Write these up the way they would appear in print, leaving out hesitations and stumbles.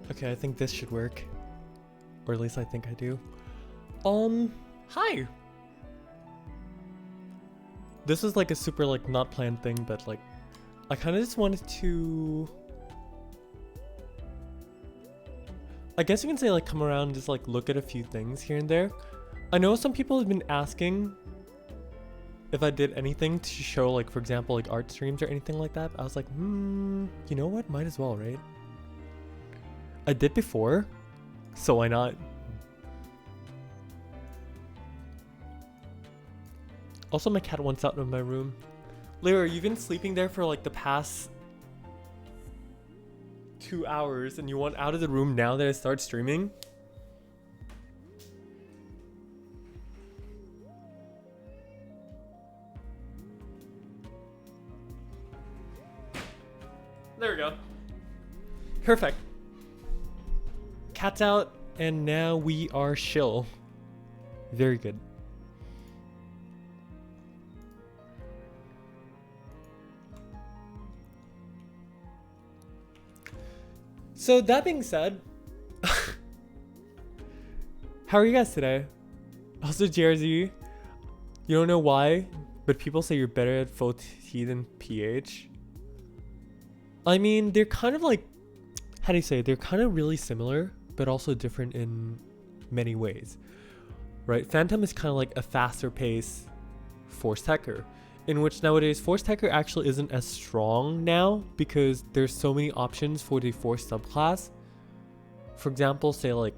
Okay, I think this should work. Or at least I think I do. Hi! This is like a super like not planned thing, but like I kind of just wanted to, I guess you can say like come around and just like look at a few things here and there. I know some people have been asking if I did anything to show like, for example, like art streams or anything like that. I was like, you know what? Might as well, right? I did before, so why not? Also, my cat wants out of my room. Lyra, you've been sleeping there for like the past 2 hours and you want out of the room now that I start streaming? There we go. Perfect. Cat's out and now we are chill. Very good. So that being said, how are you guys today? Also, JRZ, you don't know why, but people say you're better at FOT than PH. I mean, they're kind of like, how do you say it? They're kind of really similar, but also different in many ways, right? Phantom is kind of like a faster pace Force Techer, in which nowadays Force Techer actually isn't as strong now because there's so many options for the Force subclass. For example, say like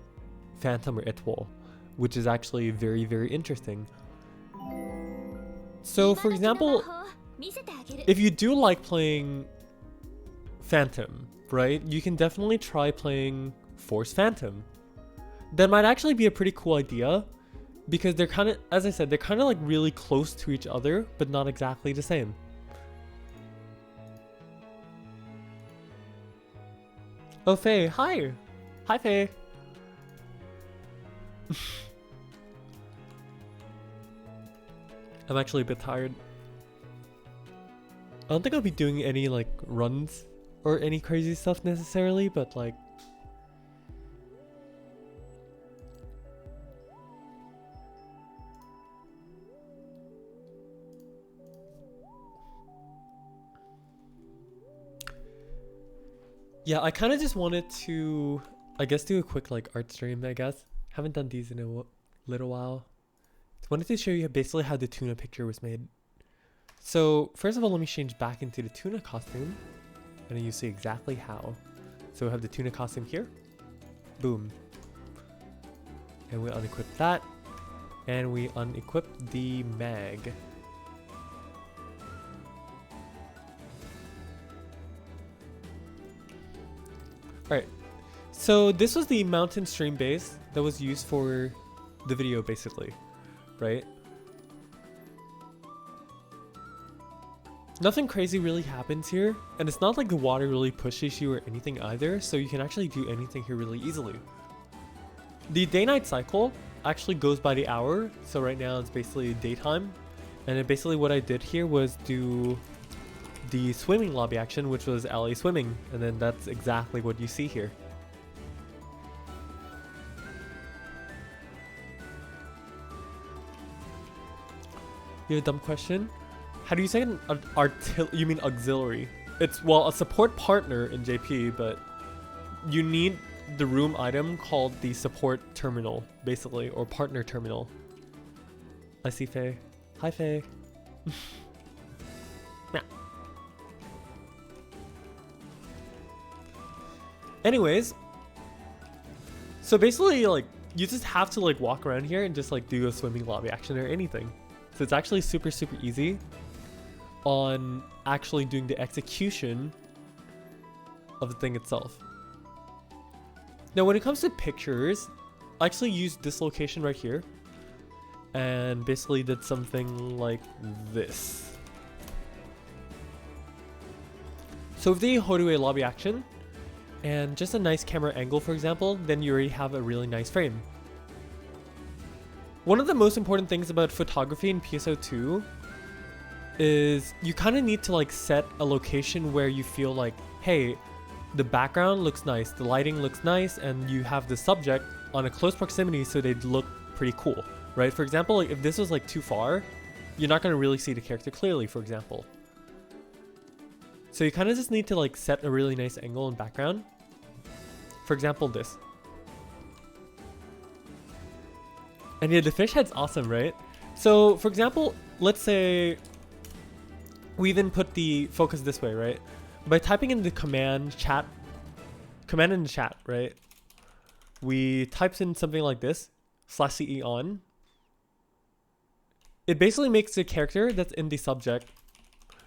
Phantom or Etwal, which is actually very, very interesting. So for example, if you do like playing Phantom, right, you can definitely try playing Force Phantom. That might actually be a pretty cool idea because they're kind of, as I said, they're kind of like really close to each other, but not exactly the same. Oh, Faye, hi. Hi, Faye. I'm actually a bit tired. I don't think I'll be doing any like runs or any crazy stuff necessarily, but like yeah, I kind of just wanted to, I guess, do a quick like art stream, I guess. Haven't done these in a little while. Just wanted to show you basically how the Tuna picture was made. So first of all, let me change back into the Tuna costume and then you see exactly how. So we have the Tuna costume here. Boom. And we unequip that. And we unequip the mag. Alright, so this was the mountain stream base that was used for the video basically, right? Nothing crazy really happens here, and it's not like the water really pushes you or anything either, so you can actually do anything here really easily. The day-night cycle actually goes by the hour, so right now it's basically daytime, and then basically what I did here was do the swimming lobby action, which was alley swimming, and then that's exactly what you see here. You have a dumb question? How do you say an you mean auxiliary? It's, well, a support partner in JP, but you need the room item called the support terminal, basically, or partner terminal. I see Faye. Hi, Faye. Yeah. Anyways, so basically, like, you just have to like walk around here and just like do a swimming lobby action or anything. So it's actually super easy on actually doing the execution of the thing itself. Now when it comes to pictures, I actually used this location right here and basically did something like this. So with the Outerwear lobby action and just a nice camera angle, for example, then you already have a really nice frame. One of the most important things about photography in PSO2 is you kind of need to like set a location where you feel like, hey, the background looks nice, the lighting looks nice, and you have the subject on a close proximity so they look pretty cool, right? For example, like if this was like too far, you're not going to really see the character clearly, for example. So you kind of just need to like set a really nice angle and background. For example, this. And yeah, the fish head's awesome, right? So for example, let's say we even put the focus this way, right? By typing in the command in the chat, right? We types in something like this, /ce on. It basically makes the character that's in the subject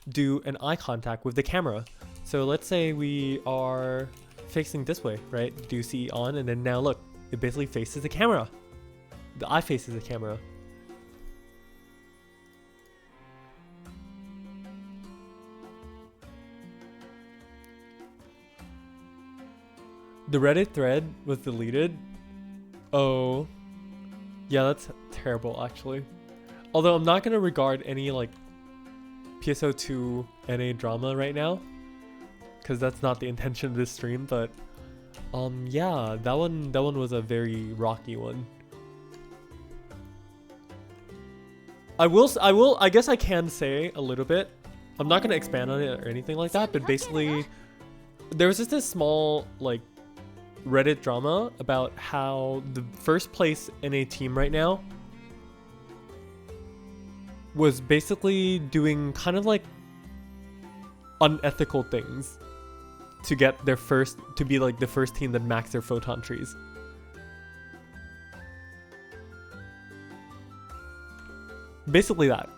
do an eye contact with the camera. So let's say we are facing this way, right? Do CE on, and then now look, it basically faces the camera. The eye faces the camera. The Reddit thread was deleted. Oh, yeah, that's terrible actually. Although I'm not gonna regard any like PSO2 NA drama right now, because that's not the intention of this stream. But yeah, that one was a very rocky one. I guess I can say a little bit. I'm not gonna expand on it or anything like that, but basically there was just this small like Reddit drama about how the first place in a team right now was basically doing kind of like unethical things to get their to be like the first team that maxed their photon trees. Basically that.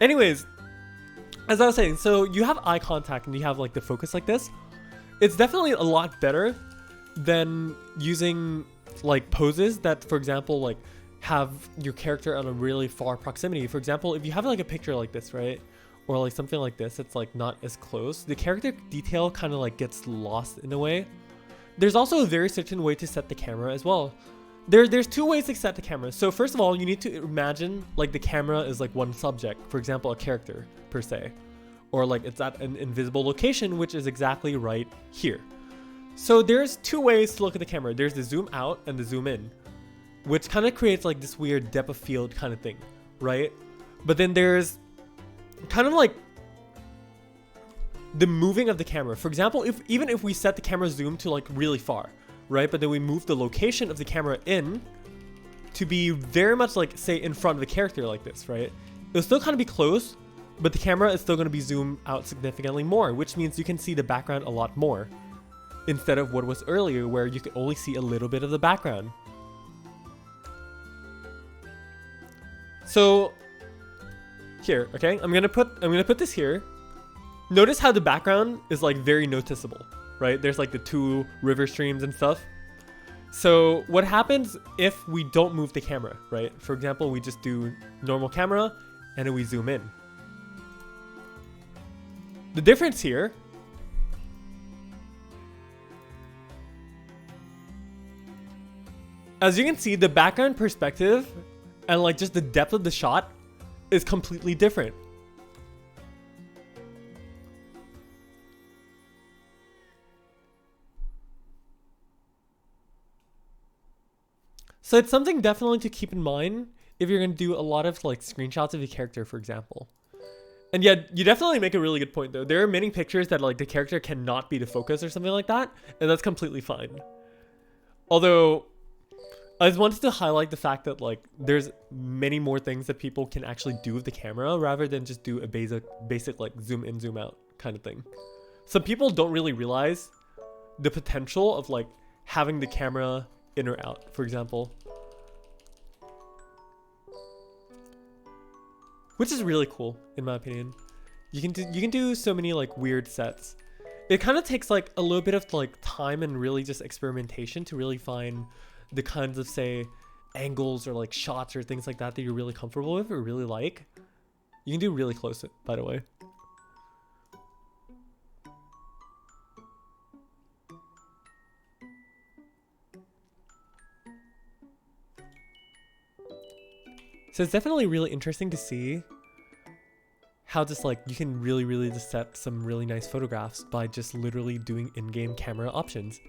Anyways, as I was saying, so you have eye contact and you have like the focus like this. It's definitely a lot better than using like poses that, for example, like have your character on a really far proximity. For example, if you have like a picture like this, right? Or like something like this, it's like not as close. The character detail kind of like gets lost in a way. There's also a very certain way to set the camera as well. There's two ways to set the camera. So first of all, you need to imagine like the camera is like one subject, for example, a character per se, or like it's at an invisible location, which is exactly right here. So there's two ways to look at the camera. There's the zoom out and the zoom in, which kind of creates like this weird depth of field kind of thing, right? But then there's kind of like the moving of the camera. For example, even if we set the camera zoom to like really far, right? But then we move the location of the camera in to be very much like, say, in front of the character like this, right? It'll still kind of be close, but the camera is still going to be zoomed out significantly more, which means you can see the background a lot more instead of what was earlier where you could only see a little bit of the background. So here, okay, I'm gonna put this here. Notice how the background is like very noticeable, right? There's like the two river streams and stuff. So what happens if we don't move the camera, right? For example, we just do normal camera and then we zoom in. The difference here as you can see, the background perspective and like just the depth of the shot is completely different. So it's something definitely to keep in mind if you're going to do a lot of like screenshots of your character, for example. And yeah, you definitely make a really good point though. There are many pictures that like the character cannot be the focus or something like that, and that's completely fine. Although I just wanted to highlight the fact that like there's many more things that people can actually do with the camera rather than just do a basic like zoom in, zoom out kind of thing. Some people don't really realize the potential of like having the camera in or out, for example. Which is really cool, in my opinion. You can do so many like weird sets. It kind of takes like a little bit of like time and really just experimentation to really find the kinds of, say, angles or like shots or things like that that you're really comfortable with or really like. You can do really close, by the way. So it's definitely really interesting to see how just like you can really just set some really nice photographs by just literally doing in-game camera options.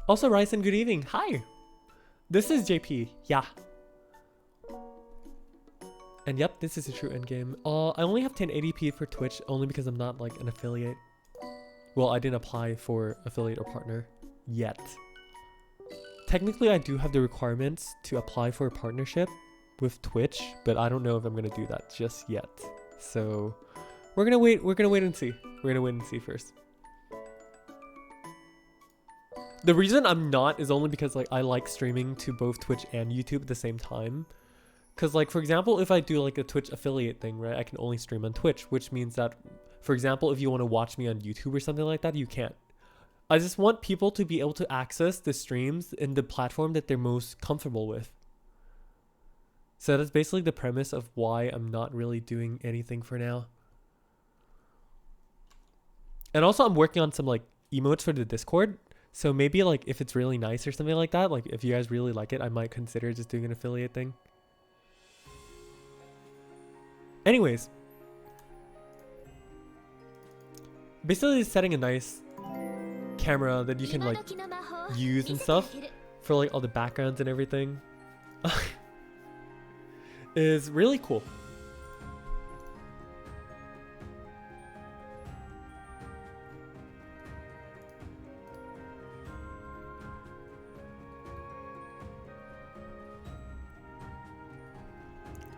Also, Ryson, good evening. Hi. This is JP. Yeah. And yep, this is a true endgame. I only have 1080p for Twitch only because I'm not like an affiliate. Well, I didn't apply for affiliate or partner yet. Technically, I do have the requirements to apply for a partnership with Twitch, but I don't know if I'm gonna do that just yet. So we're gonna wait. We're gonna wait and see. We're gonna wait and see first. The reason I'm not is only because like I like streaming to both Twitch and YouTube at the same time. Cause like for example, if I do like a Twitch affiliate thing, right, I can only stream on Twitch, which means that, for example, if you want to watch me on YouTube or something like that, you can't. I just want people to be able to access the streams in the platform that they're most comfortable with. So that's basically the premise of why I'm not really doing anything for now. And also I'm working on some like emotes for the Discord. So maybe like if it's really nice or something like that, like if you guys really like it, I might consider just doing an affiliate thing. Anyways. Basically setting a nice camera that you can like use and stuff for like all the backgrounds and everything is really cool.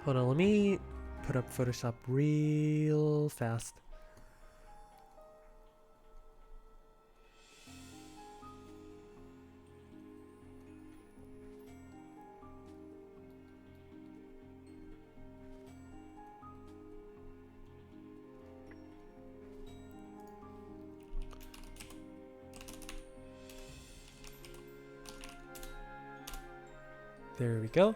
Hold on, let me put up Photoshop real fast. There we go.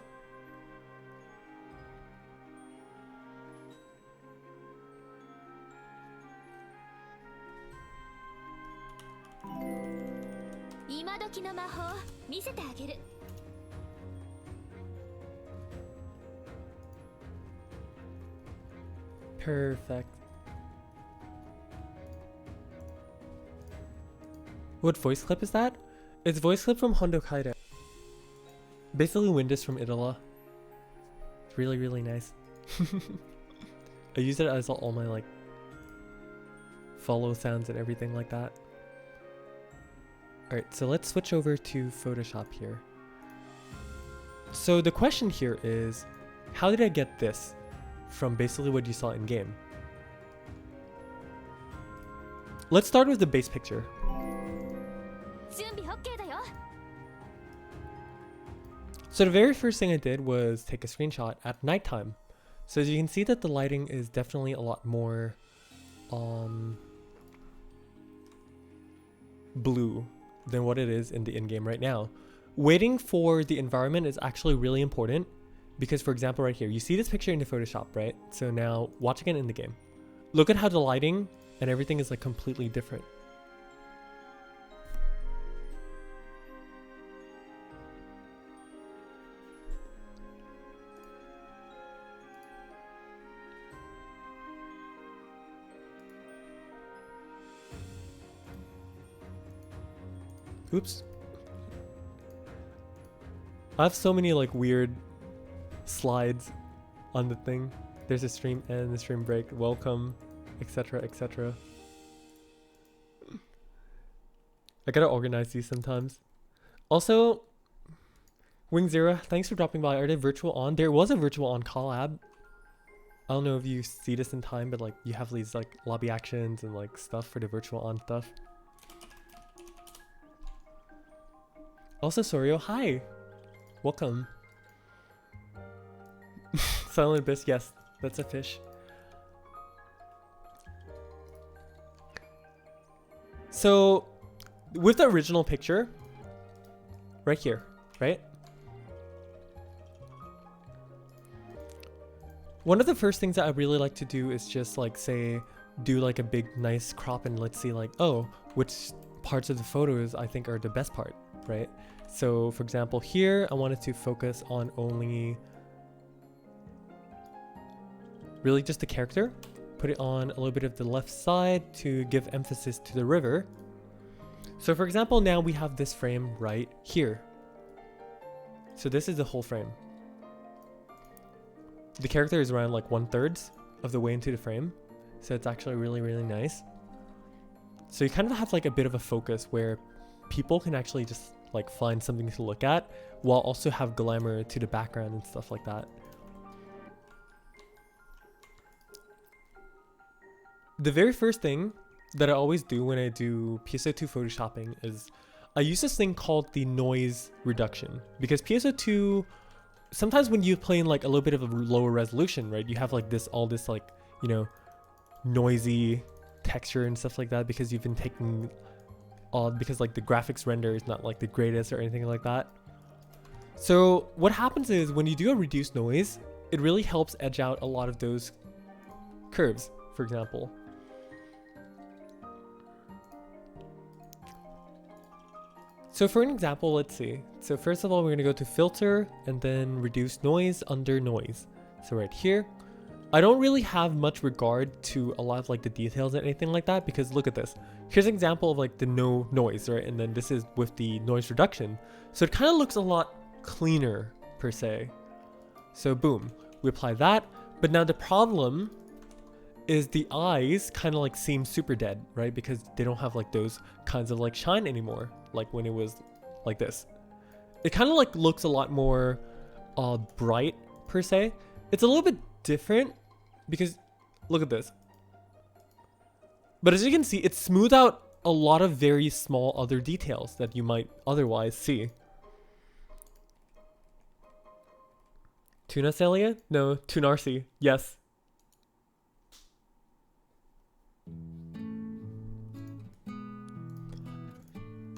Perfect. What voice clip is that? It's voice clip from Hondo Kaida. Basically Windus from Idala. It's really nice. I use it as all my like follow sounds and everything like that. Alright, so let's switch over to Photoshop here. So the question here is, how did I get this from basically what you saw in game? Let's start with the base picture. So the very first thing I did was take a screenshot at nighttime. So as you can see that the lighting is definitely a lot more blue than what it is in the in-game right now. Waiting for the environment is actually really important because, for example, right here, you see this picture in the Photoshop, right? So now watch again in the game. Look at how the lighting and everything is like completely different. Oops. I have so many like weird slides on the thing. There's a stream end, the stream break, welcome, etc, etc. I gotta organize these sometimes. Also, Wing Zero, thanks for dropping by. Are they virtual on? There was a virtual on collab. I don't know if you see this in time, but like you have these like lobby actions and like stuff for the virtual on stuff. Also, Sorio, hi! Welcome. Silent Abyss, yes, that's a fish. So, with the original picture, right here, right? One of the first things that I really like to do is just like say, do like a big nice crop and let's see like, oh, which parts of the photos I think are the best part, right? So for example, here I wanted to focus on only really just the character, put it on a little bit of the left side to give emphasis to the river. So for example, now we have this frame right here. So this is the whole frame. The character is around like 1/3 of the way into the frame. So it's actually really, really nice. So you kind of have like a bit of a focus where people can actually just like find something to look at while also have glamour to the background and stuff like that. The very first thing that I always do when I do PSO2 photoshopping is I use this thing called the noise reduction, because PSO2, sometimes when you play in like a little bit of a lower resolution, right, you have like this, all this like, you know, noisy texture and stuff like that, because you've been taking because like the graphics render is not like the greatest or anything like that. So what happens is when you do a reduced noise, it really helps edge out a lot of those curves, for example. So for an example, let's see. So first of all, we're going to go to filter and then reduce noise under noise. So right here, I don't really have much regard to a lot of like the details and anything like that, because look at this. Here's an example of like the no noise, right? And then this is with the noise reduction. So it kind of looks a lot cleaner per se. So boom, we apply that. But now the problem is the eyes kind of like seem super dead, right? Because they don't have like those kinds of like shine anymore, like when it was like this. It kind of like looks a lot more bright per se. It's a little bit different because look at this. But as you can see, it smoothed out a lot of very small other details that you might otherwise see. Tuna Celia? No, Tunarsi. Yes.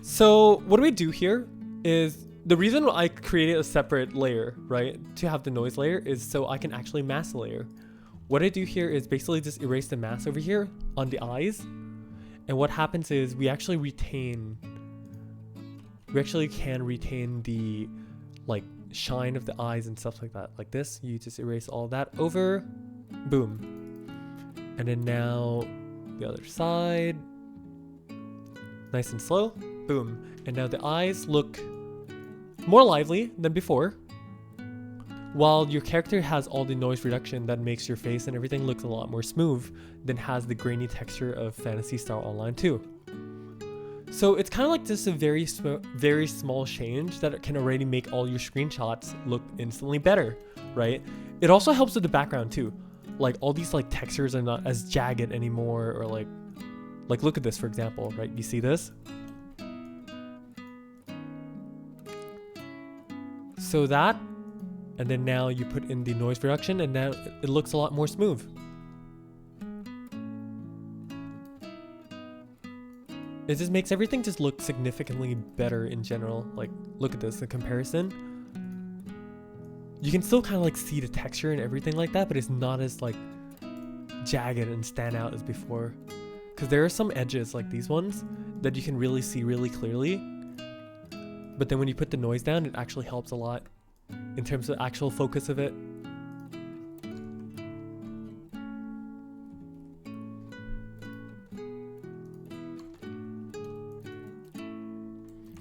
So what do we do here is, the reason I created a separate layer, right, to have the noise layer is so I can actually mask the layer. What I do here is basically just erase the mask over here on the eyes. And what happens is we actually can retain the like shine of the eyes and stuff like that. Like this, you just erase all that over, boom. And then now the other side, nice and slow, boom. And now the eyes look more lively than before, while your character has all the noise reduction that makes your face and everything looks a lot more smooth than has the grainy texture of Phantasy Star Online 2. So it's kind of like just a very small change that can already make all your screenshots look instantly better, right? It also helps with the background too. Like all these like textures are not as jagged anymore, or like look at this for example, right? You see this? So that, and then now you put in the noise reduction and now it looks a lot more smooth. It just makes everything just look significantly better in general. Like, look at this, the comparison. You can still kind of like see the texture and everything like that, but it's not as like jagged and stand out as before. Because there are some edges like these ones that you can really see really clearly. But then when you put the noise down, it actually helps a lot in terms of actual focus of it.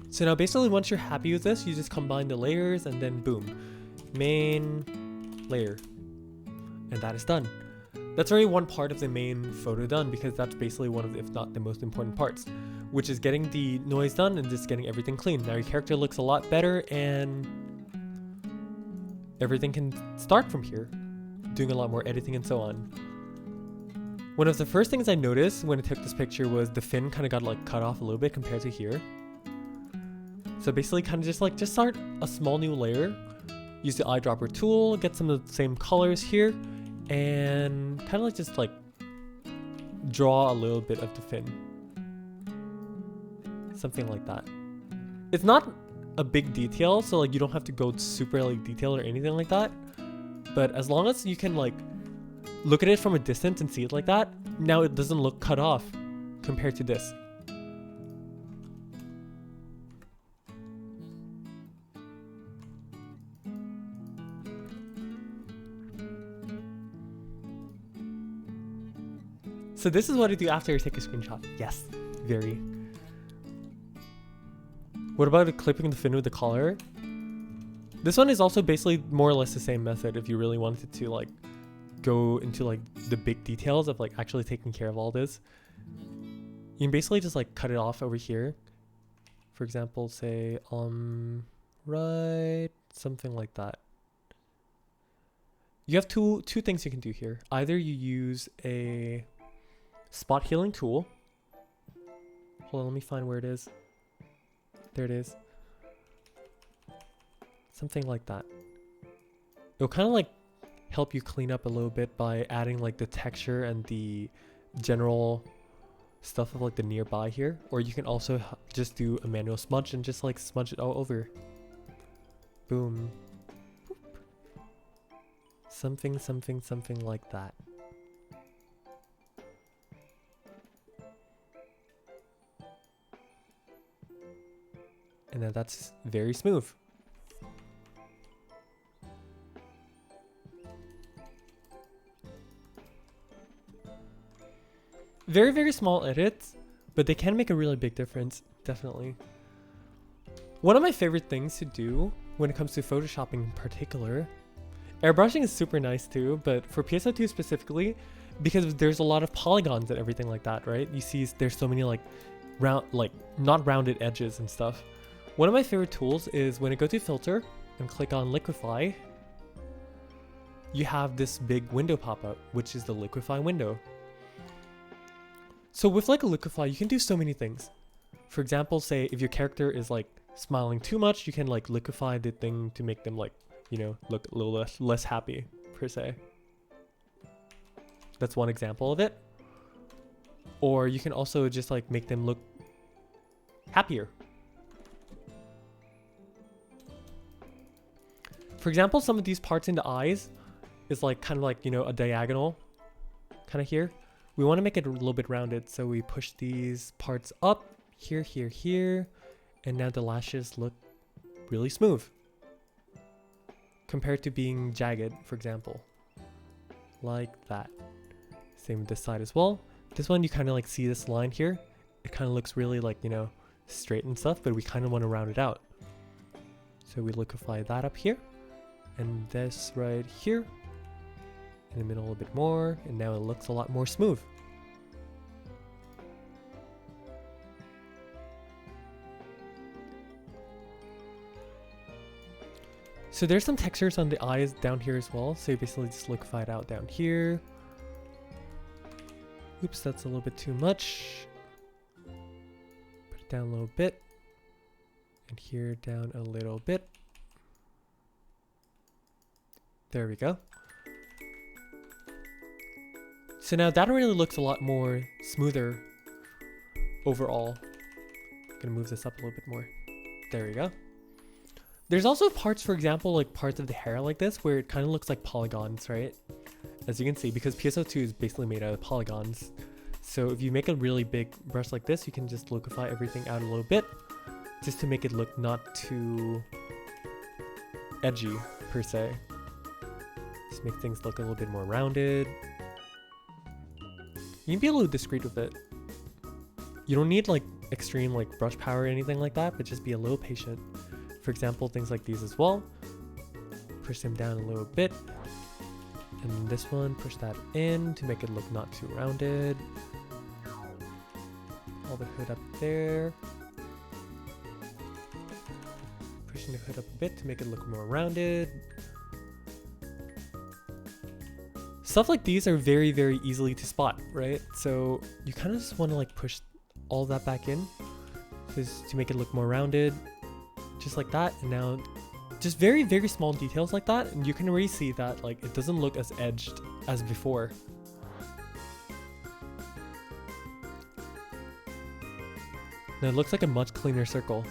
So now basically once you're happy with this, you just combine the layers and then boom, main layer. And that is done. That's already one part of the main photo done, because that's basically one of the, if not the most important parts, which is getting the noise done and just getting everything clean. Now your character looks a lot better and everything can start from here, doing a lot more editing and so on. One of the first things I noticed when I took this picture was the fin kind of got like cut off a little bit compared to here. So basically kind of just start a small new layer, use the eyedropper tool, get some of the same colors here, and kind of like just like draw a little bit of the fin. Something like that. It's not a big detail, so like you don't have to go super like detailed or anything like that. But as long as you can like look at it from a distance and see it like that, now it doesn't look cut off compared to this. So this is what I do after I take a screenshot. Yes, very. What about clipping the fin with the collar? This one is also basically more or less the same method if you really wanted to like go into like the big details of like actually taking care of all this. You can basically just like cut it off over here. For example, say right, something like that. You have two things you can do here. Either you use a spot healing tool. Hold on, let me find where it is. There it is. Something like that. It'll kind of like help you clean up a little bit by adding like the texture and the general stuff of like the nearby here. Or you can also just do a manual smudge and just like smudge it all over. Boom. Boop. Something, something, something like that. And then that's very smooth. Very, very small edits, but they can make a really big difference, definitely. One of my favorite things to do when it comes to photoshopping in particular, airbrushing is super nice too, but for PSO2 specifically, because there's a lot of polygons and everything like that, right? You see there's so many like round, like not rounded edges and stuff. One of my favorite tools is when I go to filter and click on Liquify, you have this big window pop up, which is the Liquify window. So with like a Liquify, you can do so many things. For example, say if your character is like smiling too much, you can like liquefy the thing to make them like, you know, look a little less happy per se. That's one example of it. Or you can also just like make them look happier. For example, some of these parts in the eyes is like kind of like, you know, a diagonal kind of here. We want to make it a little bit rounded, so we push these parts up here, here, here, and now the lashes look really smooth compared to being jagged, for example, like that. Same with this side as well. This one, you kind of like see this line here. It kind of looks really like, you know, straight and stuff, but we kind of want to round it out. So we liquefy that up here, and this right here. In the middle a little bit more, and now it looks a lot more smooth. So there's some textures on the eyes down here as well, so you basically just liquefy it out down here. Oops, that's a little bit too much. Put it down a little bit, and here down a little bit. There we go. So now that really looks a lot more smoother overall. I'm gonna move this up a little bit more. There we go. There's also parts, for example, like parts of the hair like this, where it kind of looks like polygons, right? As you can see, because PSO2 is basically made out of polygons. So if you make a really big brush like this, you can just liquefy everything out a little bit, just to make it look not too edgy, per se. Just make things look a little bit more rounded. You can be a little discreet with it. You don't need like extreme like brush power or anything like that, but just be a little patient. For example, things like these as well. Push them down a little bit. And this one, push that in to make it look not too rounded. All the hood up there. Pushing the hood up a bit to make it look more rounded. Stuff like these are very, very easily to spot, right? So you kind of just want to like push all that back in just to make it look more rounded, just like that. And now just very, very small details like that. And you can already see that like it doesn't look as edged as before. Now it looks like a much cleaner circle.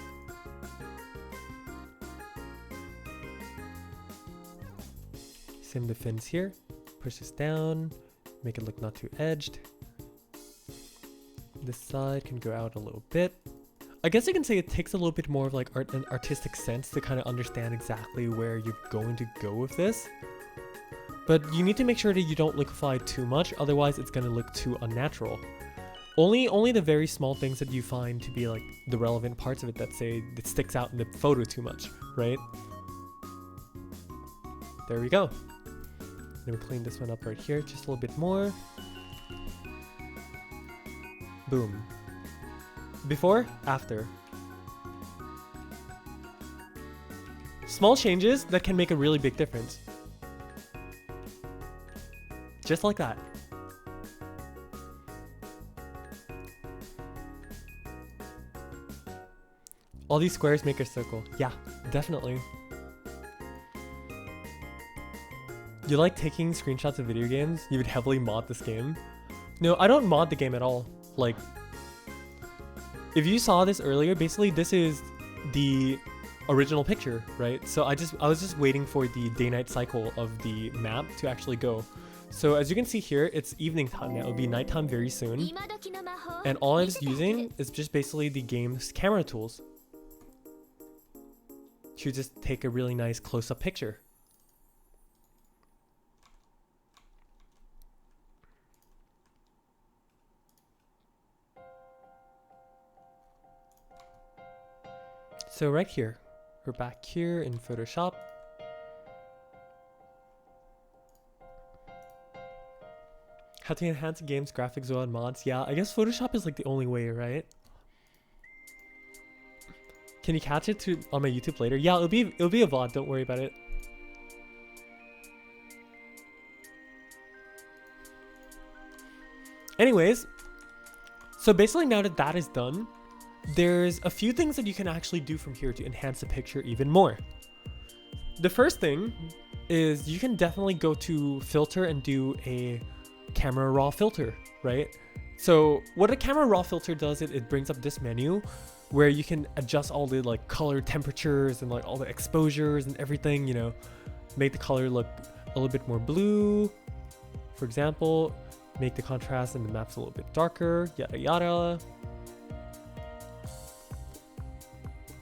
Same the fins here. Push this down, make it look not too edged. This side can go out a little bit. I guess I can say it takes a little bit more of like an artistic sense to kind of understand exactly where you're going to go with this. But you need to make sure that you don't liquefy too much, otherwise it's gonna look too unnatural. Only the very small things that you find to be like the relevant parts of it that say it sticks out in the photo too much, right? There we go. Then we clean this one up right here just a little bit more. Boom. Before, after. Small changes that can make a really big difference. Just like that. All these squares make a circle. Yeah, definitely. You like taking screenshots of video games? You would heavily mod this game? No, I don't mod the game at all. Like, if you saw this earlier, basically this is the original picture, right? So I was just waiting for the day-night cycle of the map to actually go. So as you can see here, it's evening time now. It'll be nighttime very soon. And all I was using is just basically the game's camera tools to just take a really nice close-up picture. So right here, we're back here in Photoshop. How to enhance a game's graphics without mods? Yeah, I guess Photoshop is like the only way, right? Can you catch it on my YouTube later? Yeah, it'll be a VOD, don't worry about it. Anyways, so basically now that that is done, there's a few things that you can actually do from here to enhance the picture even more. The first thing is you can definitely go to filter and do a camera raw filter, right? So what a camera raw filter does, it brings up this menu where you can adjust all the like color temperatures and like all the exposures and everything, you know, make the color look a little bit more blue, for example, make the contrast and the maps a little bit darker, yada yada.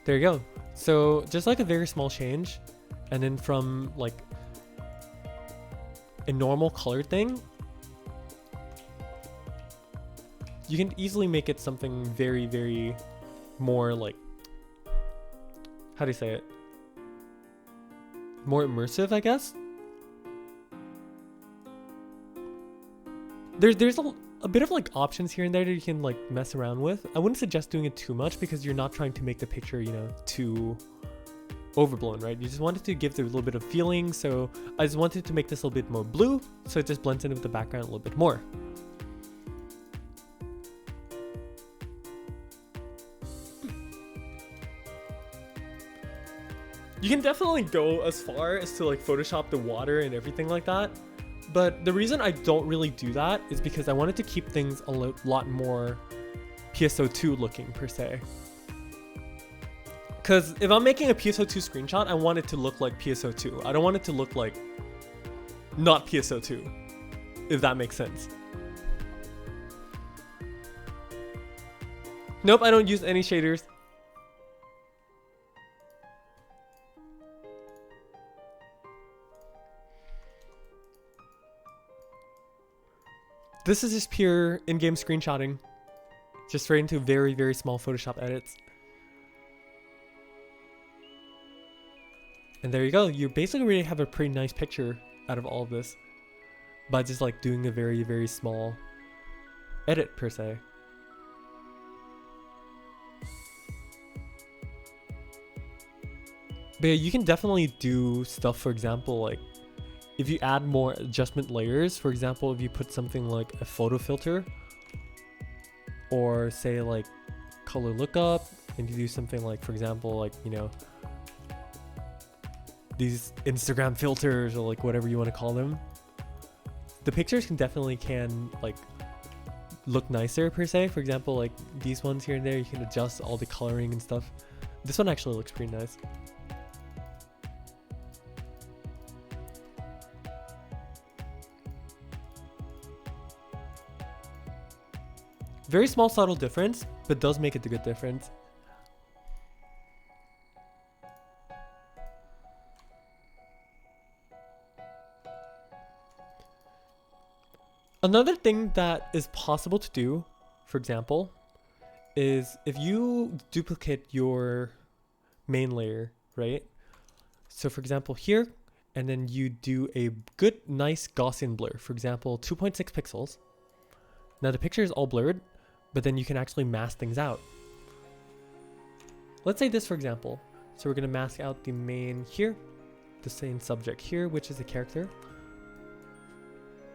There you go. So just like a very small change, and then from like a normal color thing, you can easily make it something very, very more like, how do you say it? More immersive, I guess. There's a bit of like options here and there that you can like mess around with. I wouldn't suggest doing it too much because you're not trying to make the picture, you know, too overblown, right? You just wanted to give it a little bit of feeling. So I just wanted to make this a little bit more blue, so it just blends in with the background a little bit more. You can definitely go as far as to like Photoshop the water and everything like that. But the reason I don't really do that is because I wanted to keep things a lot more PSO2 looking per se. Because if I'm making a PSO2 screenshot, I want it to look like PSO2. I don't want it to look like not PSO2, if that makes sense. Nope, I don't use any shaders. This is just pure in-game screenshotting. Just straight into very, very small Photoshop edits. And there you go. You basically already have a pretty nice picture out of all of this by just like doing a very, very small edit per se. But yeah, you can definitely do stuff, for example, like if you add more adjustment layers, for example, if you put something like a photo filter or say like color lookup, and you do something like, for example, like, you know, these Instagram filters or like whatever you want to call them, the pictures can like look nicer per se. For example, like these ones here and there, you can adjust all the coloring and stuff. This one actually looks pretty nice. Very small subtle difference, but does make it a good difference. Another thing that is possible to do, for example, is if you duplicate your main layer, right? So for example here, and then you do a good, nice Gaussian blur, for example, 2.6 pixels. Now the picture is all blurred, but then you can actually mask things out. Let's say this, for example. So we're gonna mask out the main here, the same subject here, which is a character.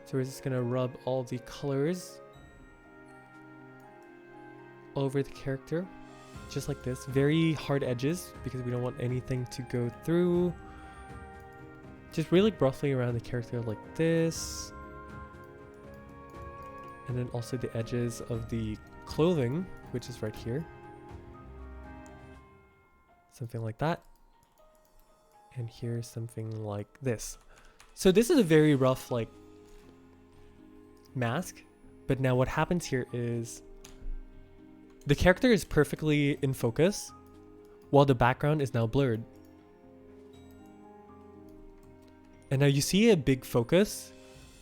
So we're just gonna rub all the colors over the character, just like this. Very hard edges because we don't want anything to go through. Just really roughly around the character like this. And then also the edges of the clothing, which is right here. Something like that. And here's something like this. So this is a very rough like mask. But now what happens here is the character is perfectly in focus while the background is now blurred. And now you see a big focus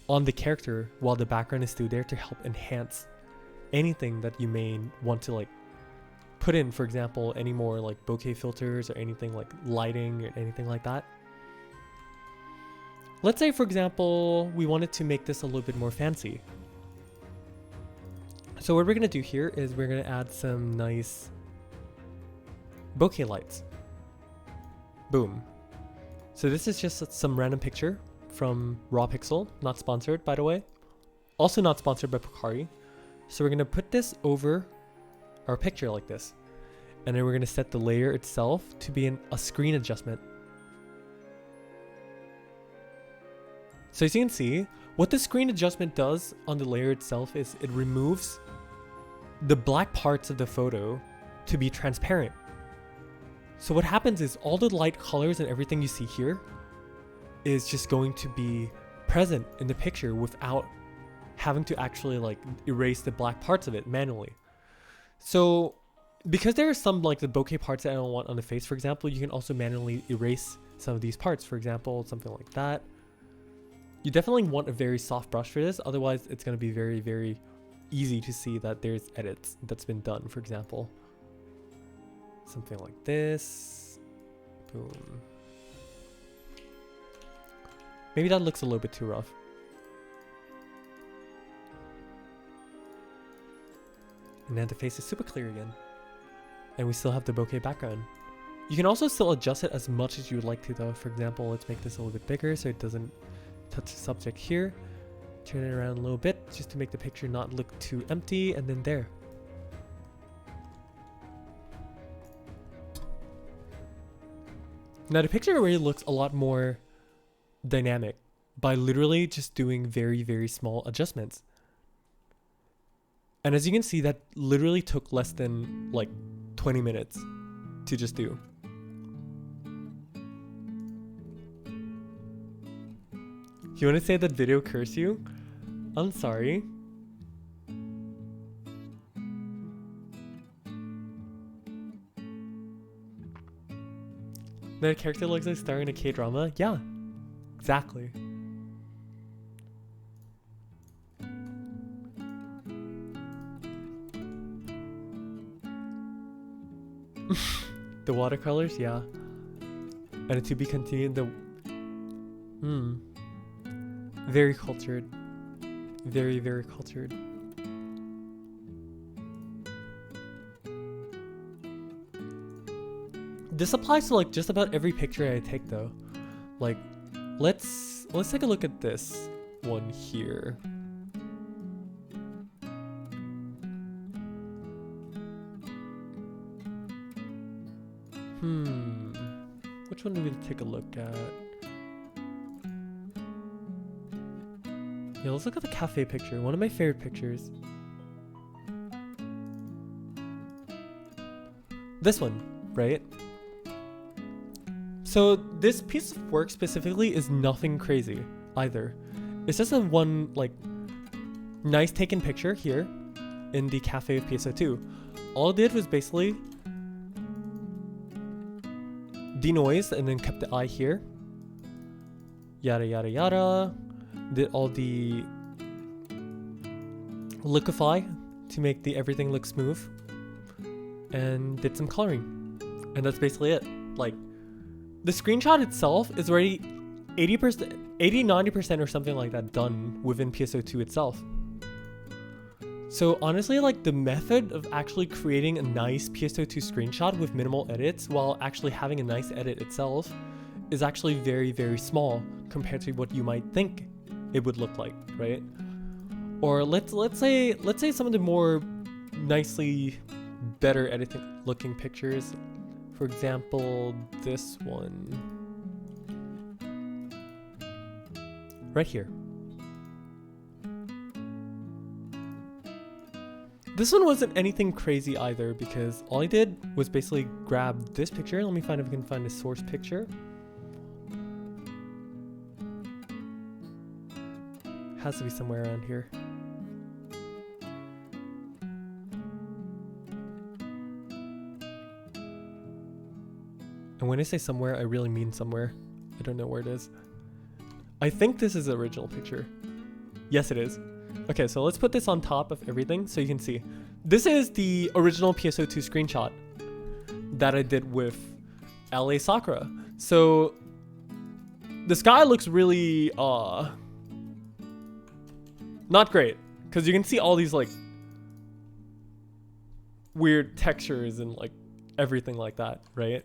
on the character while the background is still there to help enhance anything that you may want to like put in, for example, any more like bokeh filters or anything like lighting or anything like that. Let's say, for example, we wanted to make this a little bit more fancy. So what we're gonna do here is we're gonna add some nice bokeh lights. Boom. So this is just some random picture from Raw Pixel, not sponsored by the way. Also not sponsored by Pocari. So we're gonna put this over our picture like this. And then we're gonna set the layer itself to be in a screen adjustment. So as you can see, what the screen adjustment does on the layer itself is it removes the black parts of the photo to be transparent. So what happens is all the light colors and everything you see here is just going to be present in the picture without having to actually like erase the black parts of it manually. So because there are some like the bokeh parts that I don't want on the face, for example, you can also manually erase some of these parts, for example, something like that. You definitely want a very soft brush for this, otherwise it's going to be very, very easy to see that there's edits that's been done, for example. Something like this. Boom. Maybe that looks a little bit too rough. And then the face is super clear again. And we still have the bokeh background. You can also still adjust it as much as you would like to though. For example, let's make this a little bit bigger so it doesn't touch the subject here. Turn it around a little bit just to make the picture not look too empty, and then there. Now the picture already looks a lot more dynamic by literally just doing very, very small adjustments. And as you can see, that literally took less than like 20 minutes to just do. You want to say that video cursed you? I'm sorry. That character looks like starring in a K-drama? Yeah, exactly. The watercolors, yeah. And to be continued, the very cultured. Very, very cultured. This applies to like just about every picture I take though. Like let's take a look at this one here. Which one do we take a look at? Yeah, let's look at the cafe picture. One of my favorite pictures. This one, right? So this piece of work specifically is nothing crazy either. It's just a one like nice taken picture here in the cafe of PSO2. All it did was basically denoise and then kept the eye here. Yada yada yada. Did all the Liquify to make everything look smooth, and did some coloring, and that's basically it. Like, the screenshot itself is already 80%, 90% or something like that done within PSO2 itself. So honestly, like, the method of actually creating a nice PSO2 screenshot with minimal edits while actually having a nice edit itself is actually very, very small compared to what you might think it would look like, right? Or let's say some of the more nicely better editing looking pictures. For example, this one right here. This one wasn't anything crazy either, because all I did was basically grab this picture. Let me find if I can find a source picture. Has to be somewhere around here. And when I say somewhere, I really mean somewhere. I don't know where it is. I think this is the original picture. Yes, it is. Okay, so let's put this on top of everything so you can see. This is the original PSO2 screenshot that I did with LA Sakura. So the sky looks really not great, because you can see all these like weird textures and like everything like that, right?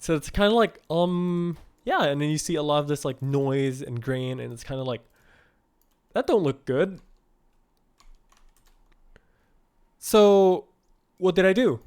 So it's kind of like yeah, and then you see a lot of this like noise and grain, and it's kind of like, that don't look good. So what did I do?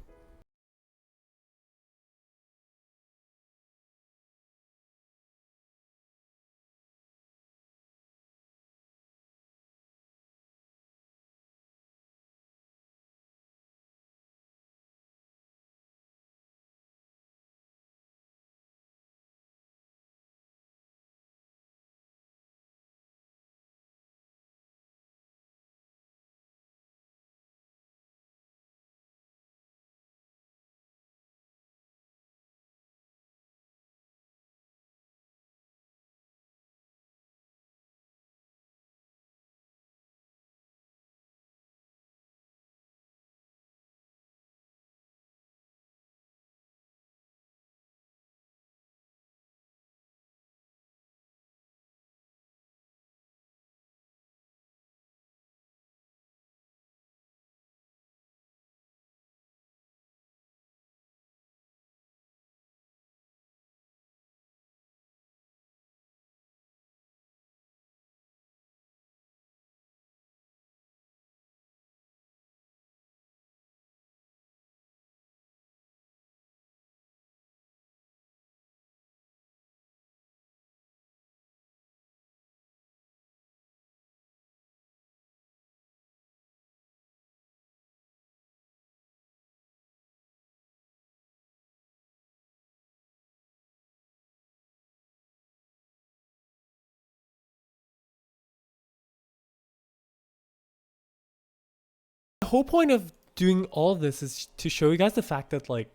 The whole point of doing all of this is to show you guys the fact that, like,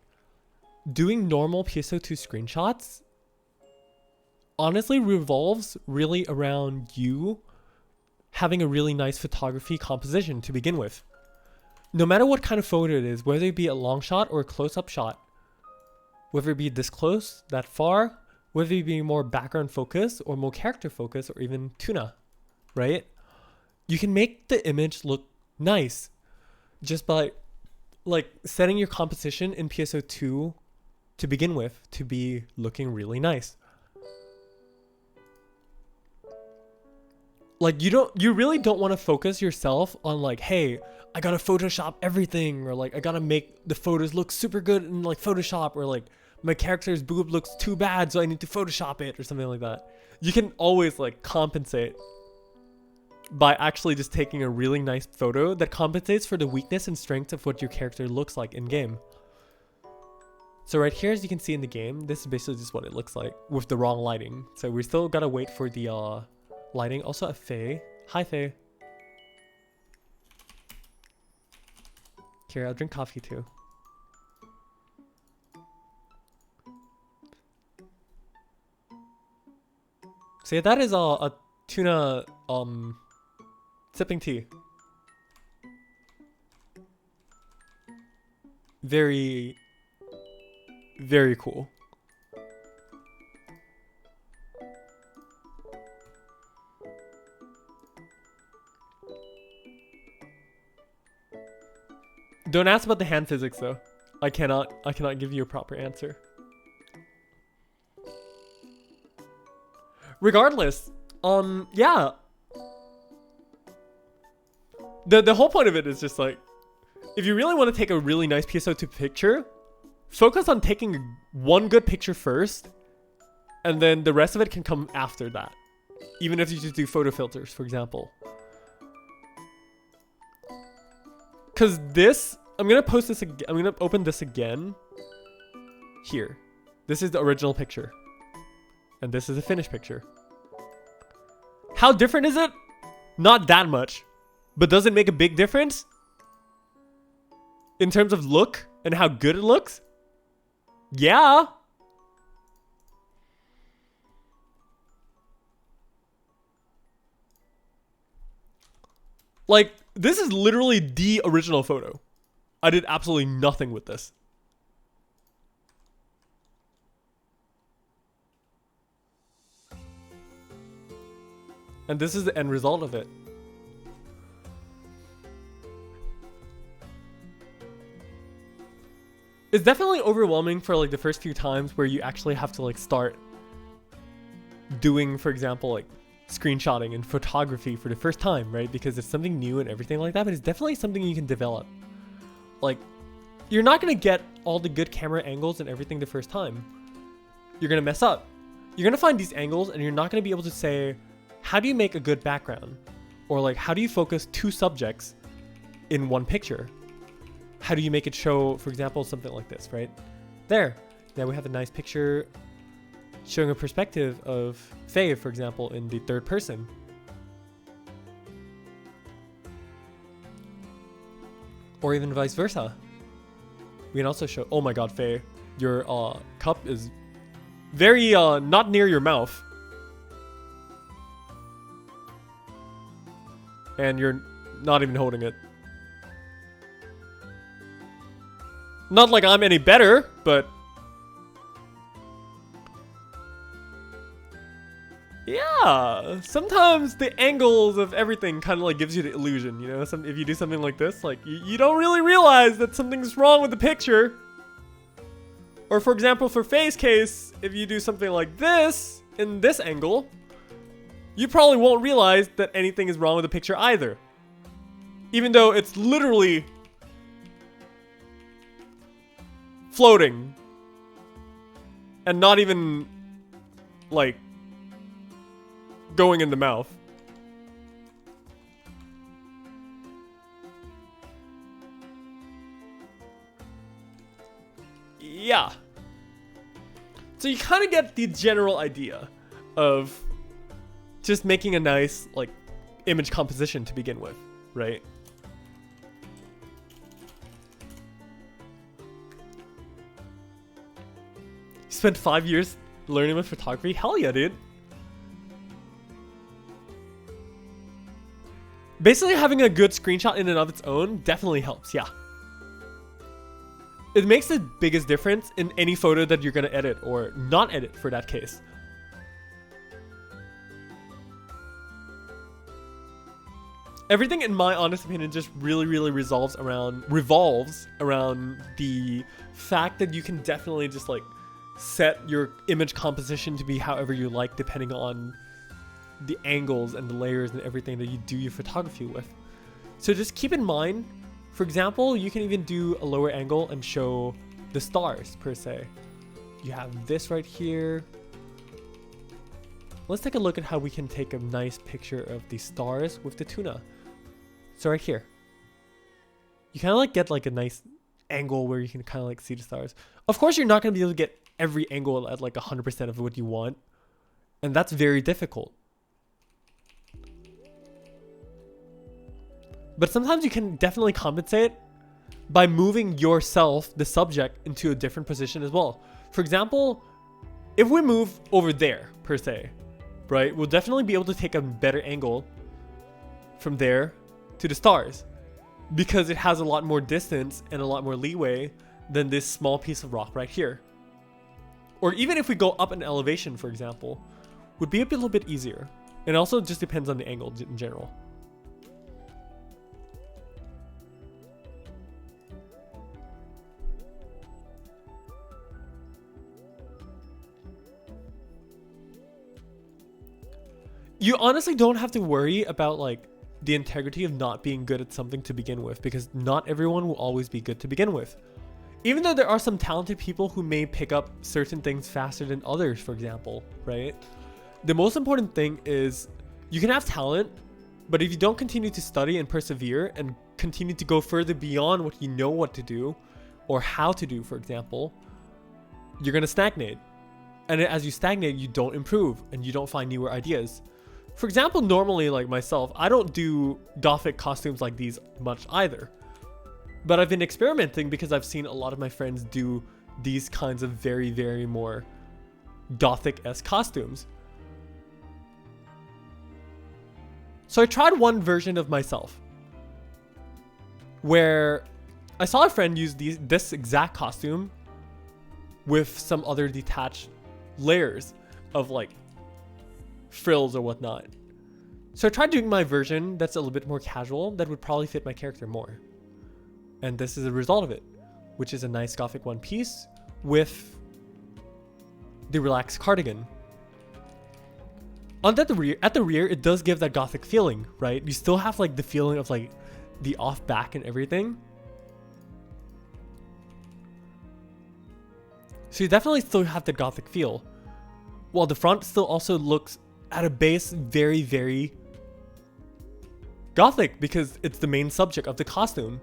doing normal PSO2 screenshots honestly revolves really around you having a really nice photography composition to begin with. No matter what kind of photo it is, whether it be a long shot or a close-up shot, whether it be this close, that far, whether it be more background focus or more character focus or even Tuna, right? You can make the image look nice just by like setting your composition in PSO2 to begin with to be looking really nice. Like, you really don't want to focus yourself on like, hey, I gotta Photoshop everything, or like I gotta make the photos look super good in like Photoshop, or like my character's boob looks too bad so I need to Photoshop it or something like that. You can always like compensate by actually just taking a really nice photo that compensates for the weakness and strength of what your character looks like in game. So right here, as you can see in the game, this is basically just what it looks like with the wrong lighting. So we still gotta wait for the lighting. Also a Faye. Hi Faye. Here, I'll drink coffee too. So yeah, that is a Tuna sipping tea. very, very cool. Don't ask about the hand physics though. I cannot give you a proper answer. Regardless, yeah. The whole point of it is just like, if you really want to take a really nice PSO2 picture, focus on taking one good picture first, and then the rest of it can come after that. Even if you just do photo filters, for example. Cause this, I'm gonna post this again. I'm gonna open this again. Here, this is the original picture, and this is the finished picture. How different is it? Not that much, but does it make a big difference in terms of look and how good it looks? Yeah. Like, this is literally the original photo. I did absolutely nothing with this. And this is the end result of it. It's definitely overwhelming for like the first few times where you actually have to like start doing, for example, like screenshotting and photography for the first time, right? Because it's something new and everything like that, but it's definitely something you can develop. Like, you're not gonna get all the good camera angles and everything the first time. You're gonna mess up. You're gonna find these angles and you're not gonna be able to say, how do you make a good background? Or like, how do you focus two subjects in one picture? How do you make it show, for example, something like this, right? There. Now we have a nice picture showing a perspective of Faye, for example, in the third person. Or even vice versa. We can also show, oh my god, Faye, your cup is very not near your mouth. And you're not even holding it. Not like I'm any better, but yeah, sometimes the angles of everything kind of like gives you the illusion, you know? If you do something like this, like you don't really realize that something's wrong with the picture. Or for example, for Faye's case, if you do something like this in this angle, you probably won't realize that anything is wrong with the picture either. Even though it's literally floating and not even like going in the mouth. Yeah. So you kind of get the general idea of just making a nice like image composition to begin with, right? You spent 5 years learning with photography? Hell yeah, dude. Basically, having a good screenshot in and of its own definitely helps, yeah. It makes the biggest difference in any photo that you're gonna edit or not edit for that case. Everything, in my honest opinion, just really revolves around the fact that you can definitely just like set your image composition to be however you like, depending on the angles and the layers and everything that you do your photography with. So just keep in mind, for example, you can even do a lower angle and show the stars per se. You have this right here. Let's take a look at how we can take a nice picture of the stars with the tuna. So right here, you kind of like get like a nice angle where you can kind of like see the stars. Of course, you're not going to be able to get every angle at like 100% of what you want, and that's very difficult. But sometimes you can definitely compensate by moving yourself, the subject, into a different position as well. For example, if we move over there, per se, right, we'll definitely be able to take a better angle from there to the stars, because it has a lot more distance and a lot more leeway than this small piece of rock right here. Or even if we go up an elevation, for example, would be a little bit easier. It also just depends on the angle in general. You honestly don't have to worry about like the integrity of not being good at something to begin with, because not everyone will always be good to begin with. Even though there are some talented people who may pick up certain things faster than others, for example, right? The most important thing is you can have talent, but if you don't continue to study and persevere and continue to go further beyond what you know what to do or how to do, for example, you're going to stagnate. And as you stagnate, you don't improve and you don't find newer ideas. For example, normally, like myself, I don't do Gothic costumes like these much either. But I've been experimenting because I've seen a lot of my friends do these kinds of very, very more Gothic-esque costumes. So I tried one version of myself where I saw a friend use this exact costume with some other detached layers of like frills or whatnot. So I tried doing my version that's a little bit more casual that would probably fit my character more. And this is a result of it, which is a nice Gothic one piece with the relaxed cardigan. At the rear, it does give that Gothic feeling, right? You still have like the feeling of like the off back and everything. So you definitely still have the Gothic feel. While the front still also looks at a base very, very Gothic because it's the main subject of the costume.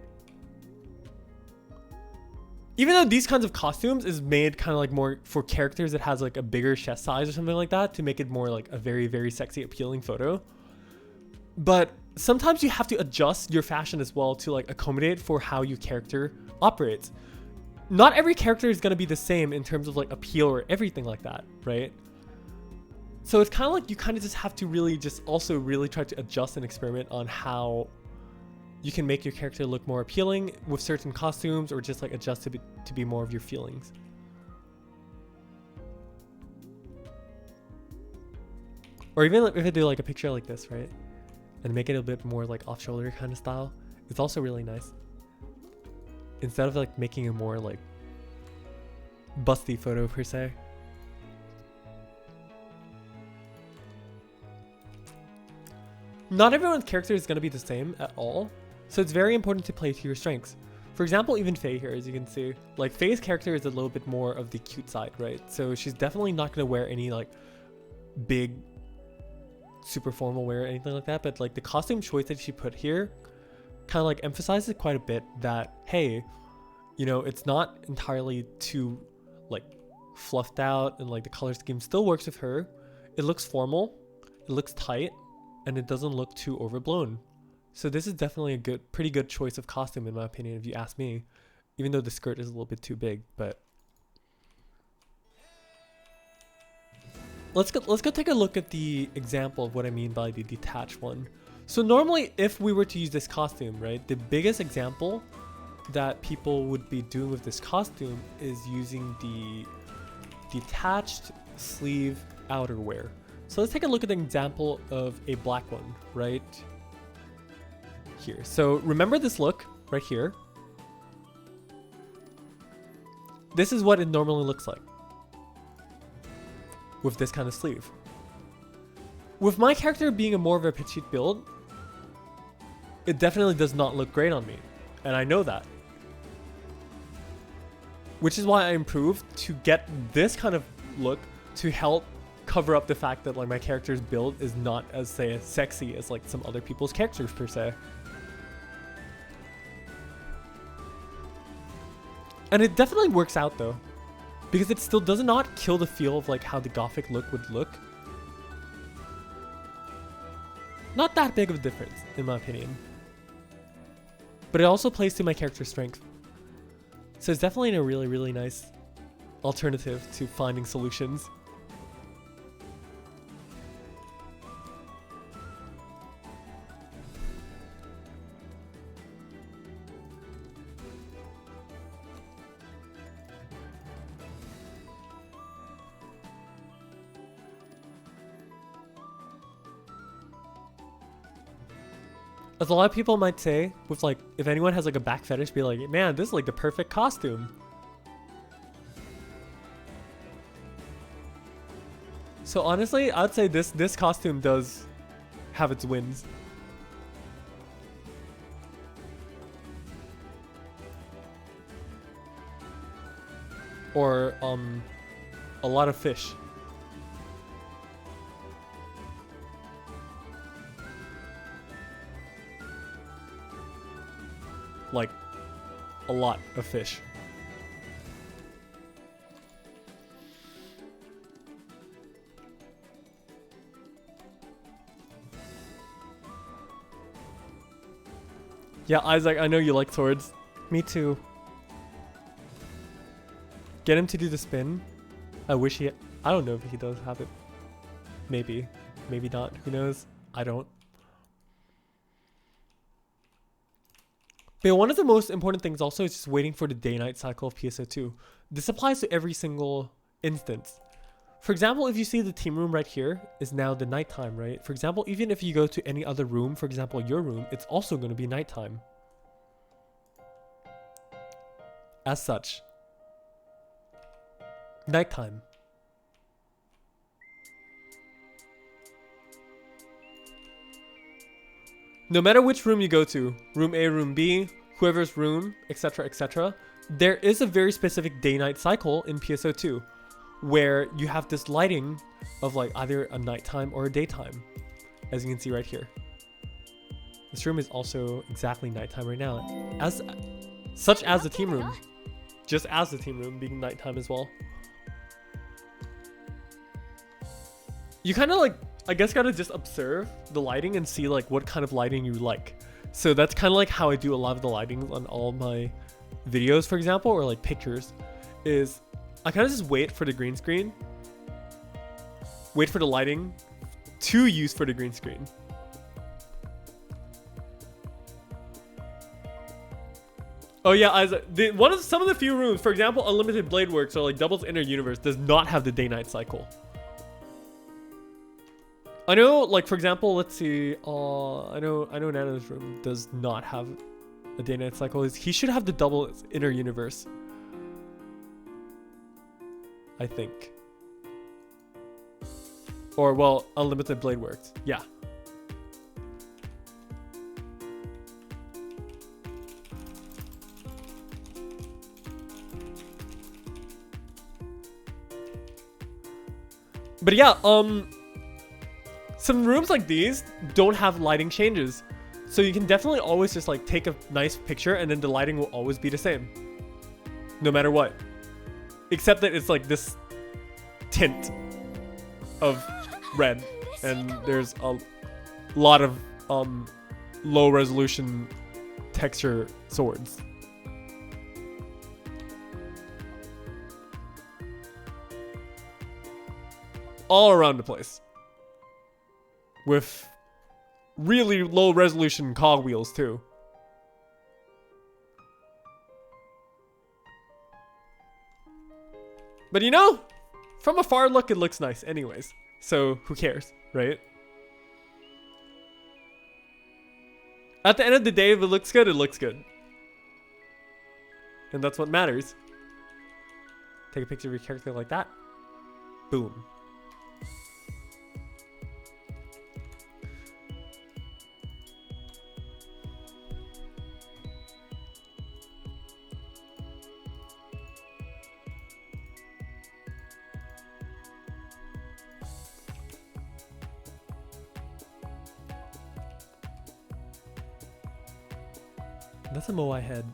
Even though these kinds of costumes is made kind of like more for characters that has like a bigger chest size or something like that to make it more like a very, very sexy, appealing photo. But sometimes you have to adjust your fashion as well to like accommodate for how your character operates. Not every character is going to be the same in terms of like appeal or everything like that, right? So it's kind of like you kind of just have to really just also really try to adjust and experiment on how you can make your character look more appealing with certain costumes or just like adjust to be more of your feelings. Or even if I do like a picture like this, right? And make it a bit more like off shoulder kind of style. It's also really nice. Instead of like making a more like busty photo per se. Not everyone's character is going to be the same at all, so it's very important to play to your strengths. For example, even Faye here, as you can see, like Faye's character is a little bit more of the cute side, right? So she's definitely not going to wear any like big, super formal wear or anything like that, but like the costume choice that she put here kind of like emphasizes quite a bit that, hey, you know, it's not entirely too like fluffed out and like the color scheme still works with her. It looks formal, it looks tight, and it doesn't look too overblown. So this is definitely a pretty good choice of costume in my opinion, if you ask me, even though the skirt is a little bit too big. But let's go take a look at the example of what I mean by the detached one. So normally if we were to use this costume, right, the biggest example that people would be doing with this costume is using the detached sleeve outerwear. So let's take a look at an example of a black one right here. So remember this look right here. This is what it normally looks like with this kind of sleeve. With my character being a more of a petite build, it definitely does not look great on me, and I know that. Which is why I improved to get this kind of look to help cover up the fact that like my character's build is not as say sexy as like some other people's characters per se. And it definitely works out though, because it still does not kill the feel of like how the Gothic look would look. Not that big of a difference in my opinion. But it also plays to my character's strength. So it's definitely a really, really nice alternative to finding solutions. As a lot of people might say, with like, if anyone has like a back fetish, be like, man, this is like the perfect costume. So honestly, I'd say this costume does have its wins. Or a lot of fish. Like a lot of fish. Yeah, Isaac, I know you like swords. Me too. Get him to do the spin. I wish he... I don't know if he does have it. Maybe. Maybe not. Who knows? I don't. But one of the most important things also is just waiting for the day-night cycle of PSO2. This applies to every single instance. For example, if you see the team room right here is now the nighttime, right? For example, even if you go to any other room, for example, your room, it's also going to be nighttime. As such. Nighttime. No matter which room you go to, room A, room B, whoever's room, etc., there is a very specific day-night cycle in PSO2 where you have this lighting of like either a nighttime or a daytime, as you can see right here. This room is also exactly nighttime right now, such as the team room, just as the team room being nighttime as well. You kind of like, I guess, gotta just observe the lighting and see like what kind of lighting you like. So that's kind of like how I do a lot of the lighting on all my videos, for example, or like pictures, is I kind of just wait for the green screen, wait for the lighting to use for the green screen. Oh yeah, some of the few rooms, for example, Unlimited Blade Works or like Double's Inner Universe does not have the day-night cycle. I know, like, for example, let's see, I know Nano's room does not have a day-night cycle. He should have the Double Inner Universe, I think. Or, well, Unlimited Blade Works, yeah. But yeah, some rooms like these don't have lighting changes. So you can definitely always just like take a nice picture and then the lighting will always be the same. No matter what. Except that it's like this tint of red. And there's a lot of low resolution texture swords. All around the place. With really low resolution cogwheels too. But you know, from a far look it looks nice anyways. So who cares, right? At the end of the day, if it looks good, it looks good. And that's what matters. Take a picture of your character like that. Boom. That's a Moai head.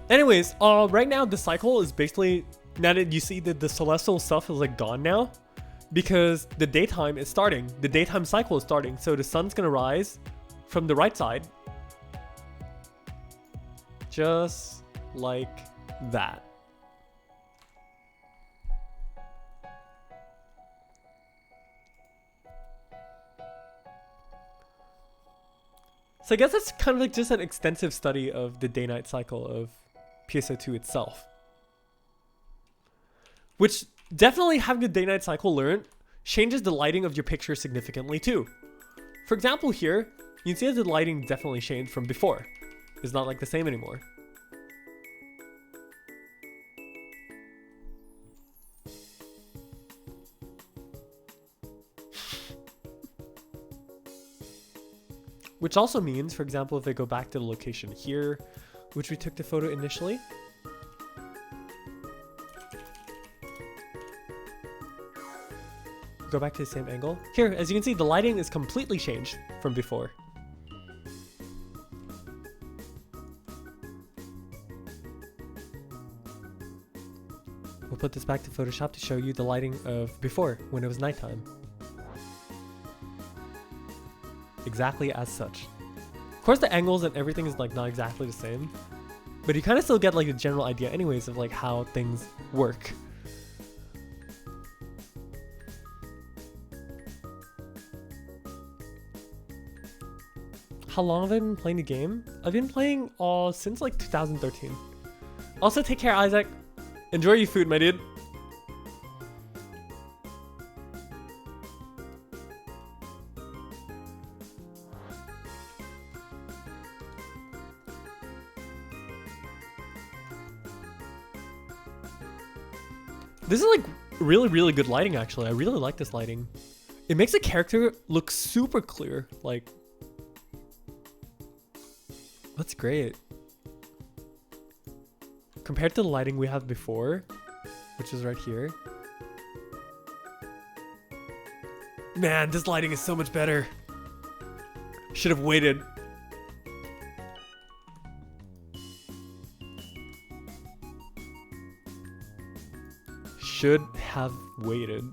Anyways, right now the cycle is basically, now that you see that the celestial stuff is like gone now, because the daytime is starting. The daytime cycle is starting. So the sun's gonna rise from the right side. Just like that. So I guess that's kind of like just an extensive study of the day-night cycle of PSO2 itself. Which definitely having the day-night cycle learned changes the lighting of your picture significantly too. For example here, you can see that the lighting definitely changed from before. It's not like the same anymore. Which also means, for example, if I go back to the location here, which we took the photo initially. Go back to the same angle. Here, as you can see, the lighting is completely changed from before. We'll put this back to Photoshop to show you the lighting of before, when it was nighttime. Exactly as such. Of course, the angles and everything is like not exactly the same, but you kind of still get like a general idea anyways of like how things work. How long have I been playing the game? I've been playing since like 2013. Also, take care, Isaac. Enjoy your food, my dude. This is like really, really good lighting, actually. I really like this lighting. It makes the character look super clear. Like, that's great. Compared to the lighting we had before, which is right here. Man, this lighting is so much better. Should have waited. Should have waited.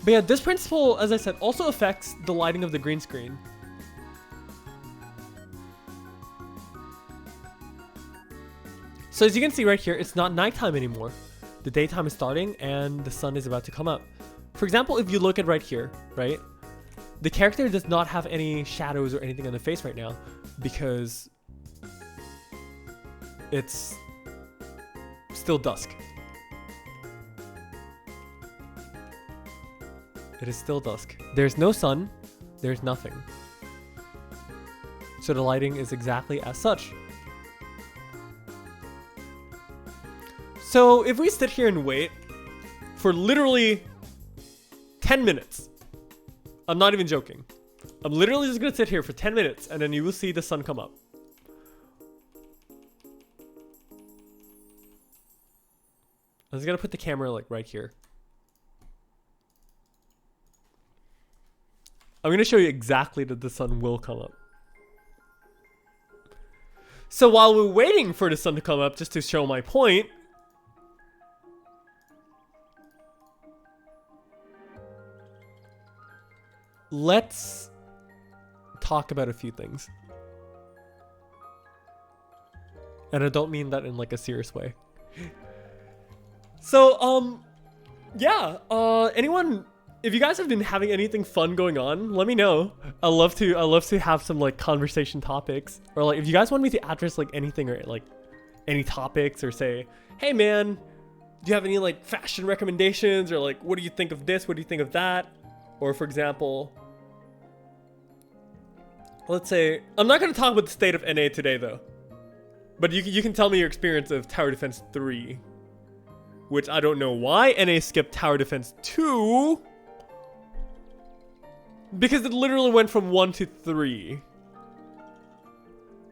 But yeah, this principle, as I said, also affects the lighting of the green screen. So as you can see right here, it's not nighttime anymore. The daytime is starting and the sun is about to come up. For example, if you look at right here, right? The character does not have any shadows or anything on the face right now because it's still dusk. It is still dusk. There's no sun. There's nothing. So the lighting is exactly as such. So if we sit here and wait for literally 10 minutes, I'm not even joking. I'm literally just gonna sit here for 10 minutes and then you will see the sun come up. I'm just gonna put the camera like right here. I'm gonna show you exactly that the sun will come up. So while we're waiting for the sun to come up, just to show my point, let's talk about a few things. And I don't mean that in like a serious way. So, yeah, anyone, if you guys have been having anything fun going on, let me know. I love to have some like conversation topics, or like if you guys want me to address like anything or like any topics, or say, hey man, do you have any like fashion recommendations, or like what do you think of this, what do you think of that? Or for example, let's say, I'm not going to talk about the state of NA today though, but you can tell me your experience of Tower Defense 3, which I don't know why NA skipped Tower Defense 2, because it literally went from 1 to 3.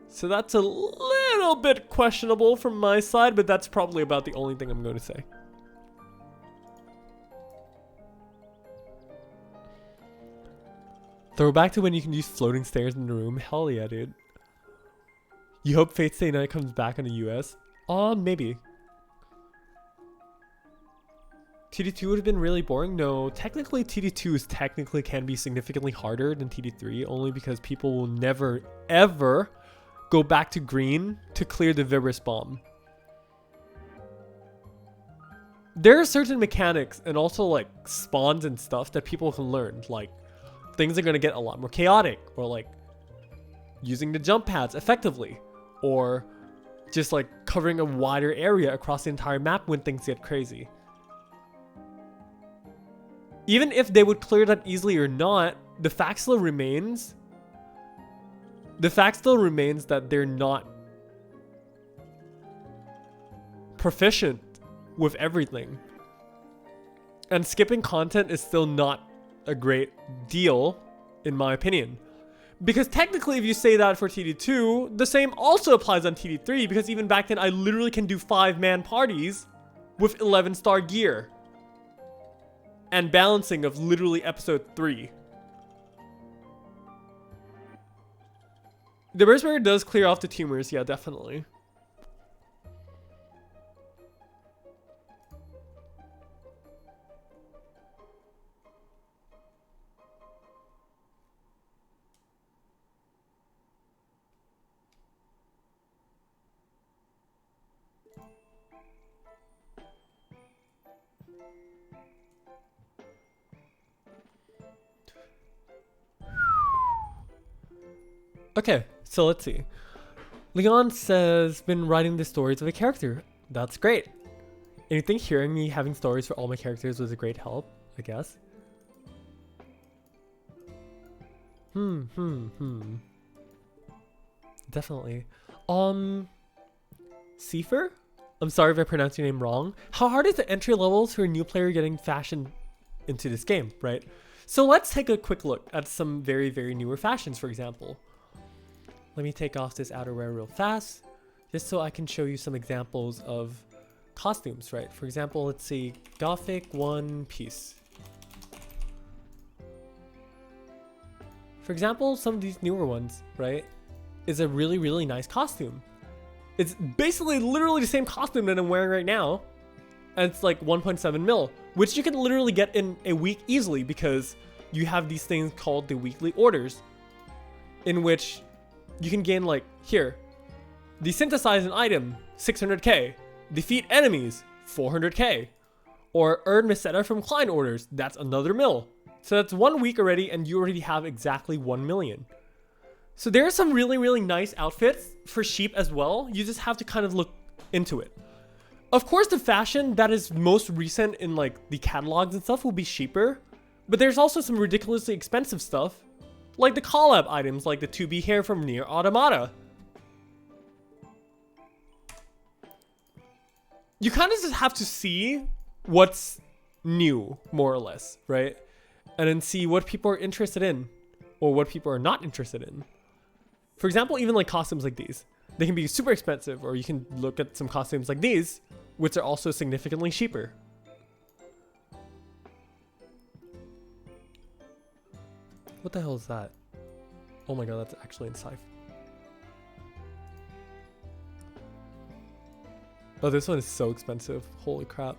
So that's a little bit questionable from my side, but that's probably about the only thing I'm going to say. Throwback to when you can use floating stairs in the room. Hell yeah, dude. You hope Fate Stay Night comes back in the US? Maybe. TD2 would have been really boring? No, technically TD2 can be significantly harder than TD3, only because people will never, ever go back to green to clear the Vibris bomb. There are certain mechanics and also like spawns and stuff that people can learn. Like, things are going to get a lot more chaotic, or like using the jump pads effectively, or just like covering a wider area across the entire map when things get crazy. Even if they would clear that easily or not, the fact still remains that they're not proficient with everything. And skipping content is still not a great deal, in my opinion. Because technically, if you say that for TD2, the same also applies on TD3, because even back then, I literally can do 5-man parties with 11-star gear. And balancing of literally episode 3. The burst barrier does clear off the tumors, yeah, definitely. Okay, so let's see. Leon says, been writing the stories of a character. That's great. And you think hearing me having stories for all my characters was a great help, I guess? Definitely. Seifer? I'm sorry if I pronounced your name wrong. How hard is the entry levels for a new player getting fashion into this game, right? So let's take a quick look at some very, very newer fashions, for example. Let me take off this outerwear real fast, just so I can show you some examples of costumes, right? For example, let's see, Gothic One Piece. For example, some of these newer ones, right, is a really, really nice costume. It's basically literally the same costume that I'm wearing right now, and it's like 1.7 mil, which you can literally get in a week easily because you have these things called the weekly orders, in which you can gain, like, here, desynthesize an item, 600k, defeat enemies, 400k, or earn Masada from client orders, that's another mil. So that's 1 week already, and you already have exactly 1 million. So there are some really, really nice outfits for sheep as well. You just have to kind of look into it. Of course, the fashion that is most recent in like the catalogs and stuff will be cheaper, but there's also some ridiculously expensive stuff, like the collab items, like the 2B hair from Nier Automata. You kind of just have to see what's new, more or less, right? And then see what people are interested in or what people are not interested in. For example, even like costumes like these, they can be super expensive, or you can look at some costumes like these, which are also significantly cheaper. What the hell is that? Oh my god, that's actually in Scythe. Oh, this one is so expensive. Holy crap.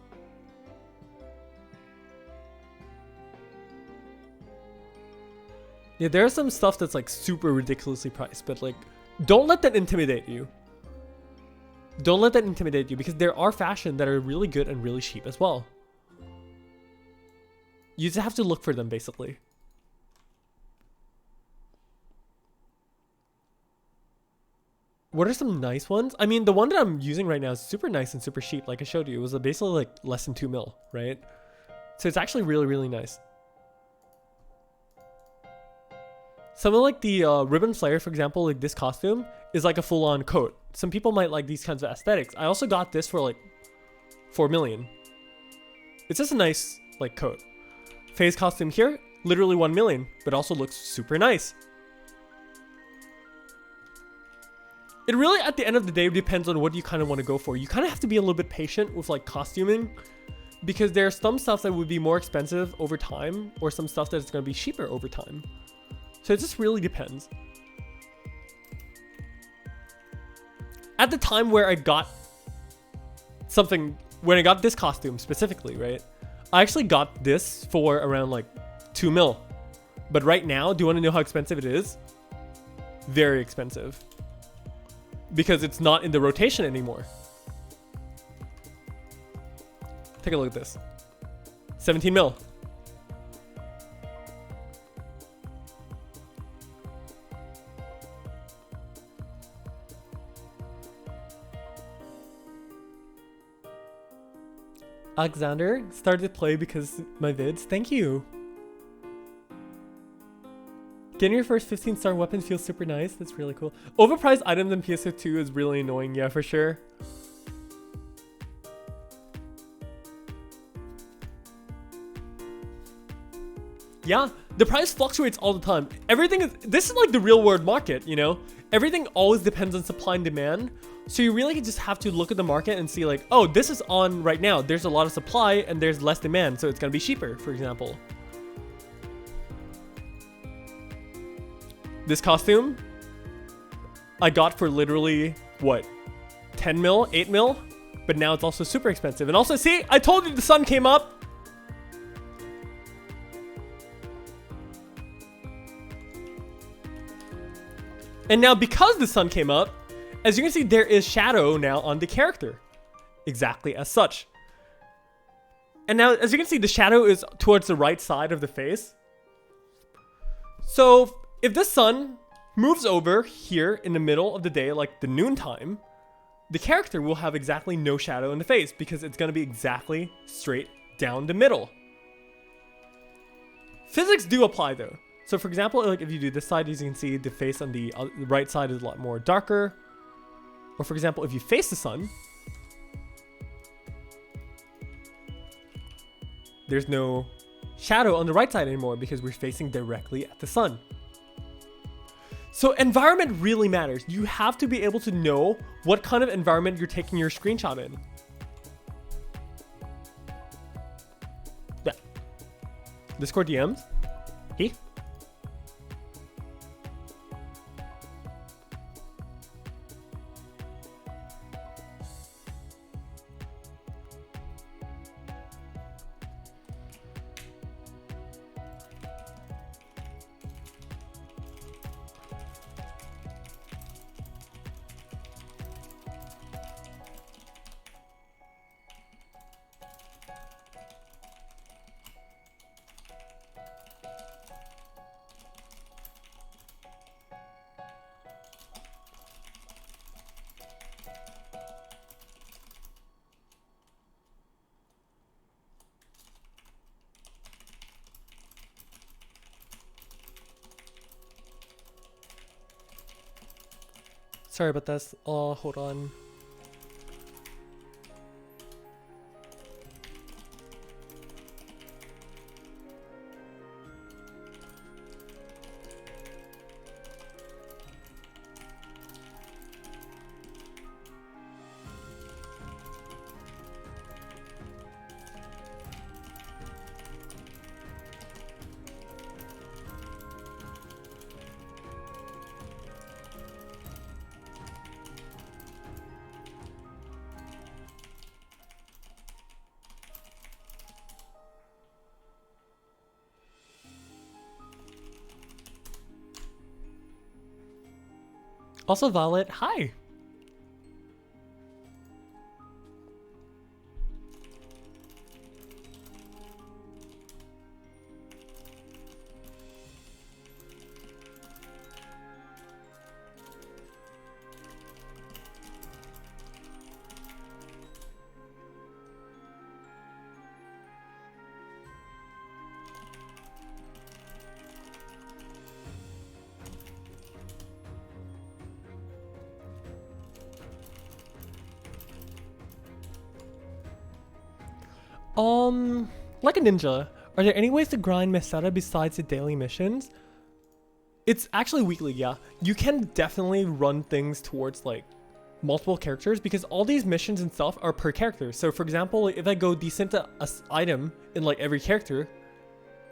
Yeah, there's some stuff that's like super ridiculously priced, but like, don't let that intimidate you. Don't let that intimidate you, because there are fashion that are really good and really cheap as well. You just have to look for them, basically. What are some nice ones? I mean, the one that I'm using right now is super nice and super cheap. Like I showed you, it was basically like less than 2 mil, right? So it's actually really, really nice. Some of like the ribbon flare, for example, like this costume is like a full-on coat. Some people might like these kinds of aesthetics. I also got this for like 4 million. It's just a nice like coat. Phase costume here, literally 1 million, but also looks super nice. It really, at the end of the day, depends on what you kind of want to go for. You kind of have to be a little bit patient with like costuming, because there's some stuff that would be more expensive over time, or some stuff that's going to be cheaper over time. So it just really depends. At the time where I got something, when I got this costume specifically, right? I actually got this for around like 2 mil. But right now, do you want to know how expensive it is? Very expensive. Because it's not in the rotation anymore. Take a look at this. 17 mil. Alexander started to play because my vids. Thank you. Getting your first 15-star weapon feels super nice. That's really cool. Overpriced items in PSO2 is really annoying. Yeah, for sure. Yeah, the price fluctuates all the time. This is like the real world market, you know? Everything always depends on supply and demand. So you really just have to look at the market and see like, oh, this is on right now. There's a lot of supply and there's less demand. So it's gonna be cheaper, for example. This costume, I got for literally, what, 10 mil, 8 mil? But now it's also super expensive. And also, see, I told you the sun came up. And now because the sun came up, as you can see, there is shadow now on the character. Exactly as such. And now, as you can see, the shadow is towards the right side of the face. So if the sun moves over here in the middle of the day, like the noontime, the character will have exactly no shadow in the face because it's going to be exactly straight down the middle. Physics do apply though. So for example, like if you do this side, as you can see, the face on the right side is a lot more darker. Or for example, if you face the sun, there's no shadow on the right side anymore because we're facing directly at the sun. So environment really matters. You have to be able to know what kind of environment you're taking your screenshot in. Yeah. Discord DMs. He? Sorry about this. Oh, hold on. Also, Violet, hi. Like a ninja, are there any ways to grind Masada besides the daily missions? It's actually weekly, yeah. You can definitely run things towards like multiple characters because all these missions and stuff are per character. So for example, if I go decent an item in like every character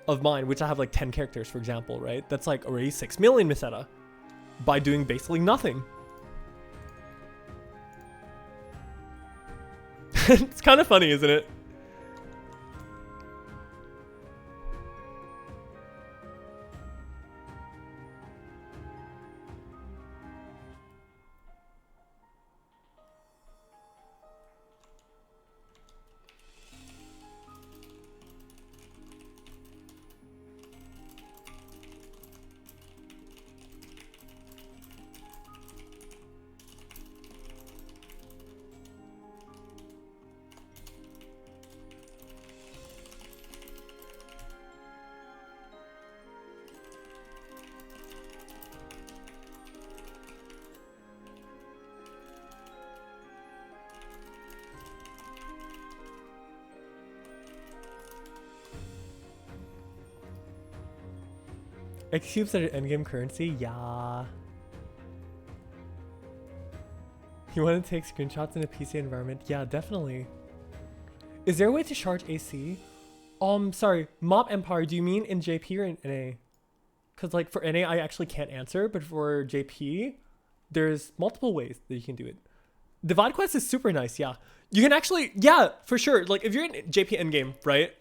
of mine, which I have like 10 characters, for example, right? That's like already 6 million Masada by doing basically nothing. It's kind of funny, isn't it? X cubes are endgame currency? Yeah. You want to take screenshots in a PC environment? Yeah, definitely. Is there a way to charge AC? Sorry, Mop Empire, do you mean in JP or in NA? Because like for NA, I actually can't answer, but for JP, there's multiple ways that you can do it. Divide Quest is super nice, yeah. You can actually, yeah, for sure. Like if you're in JP endgame, right?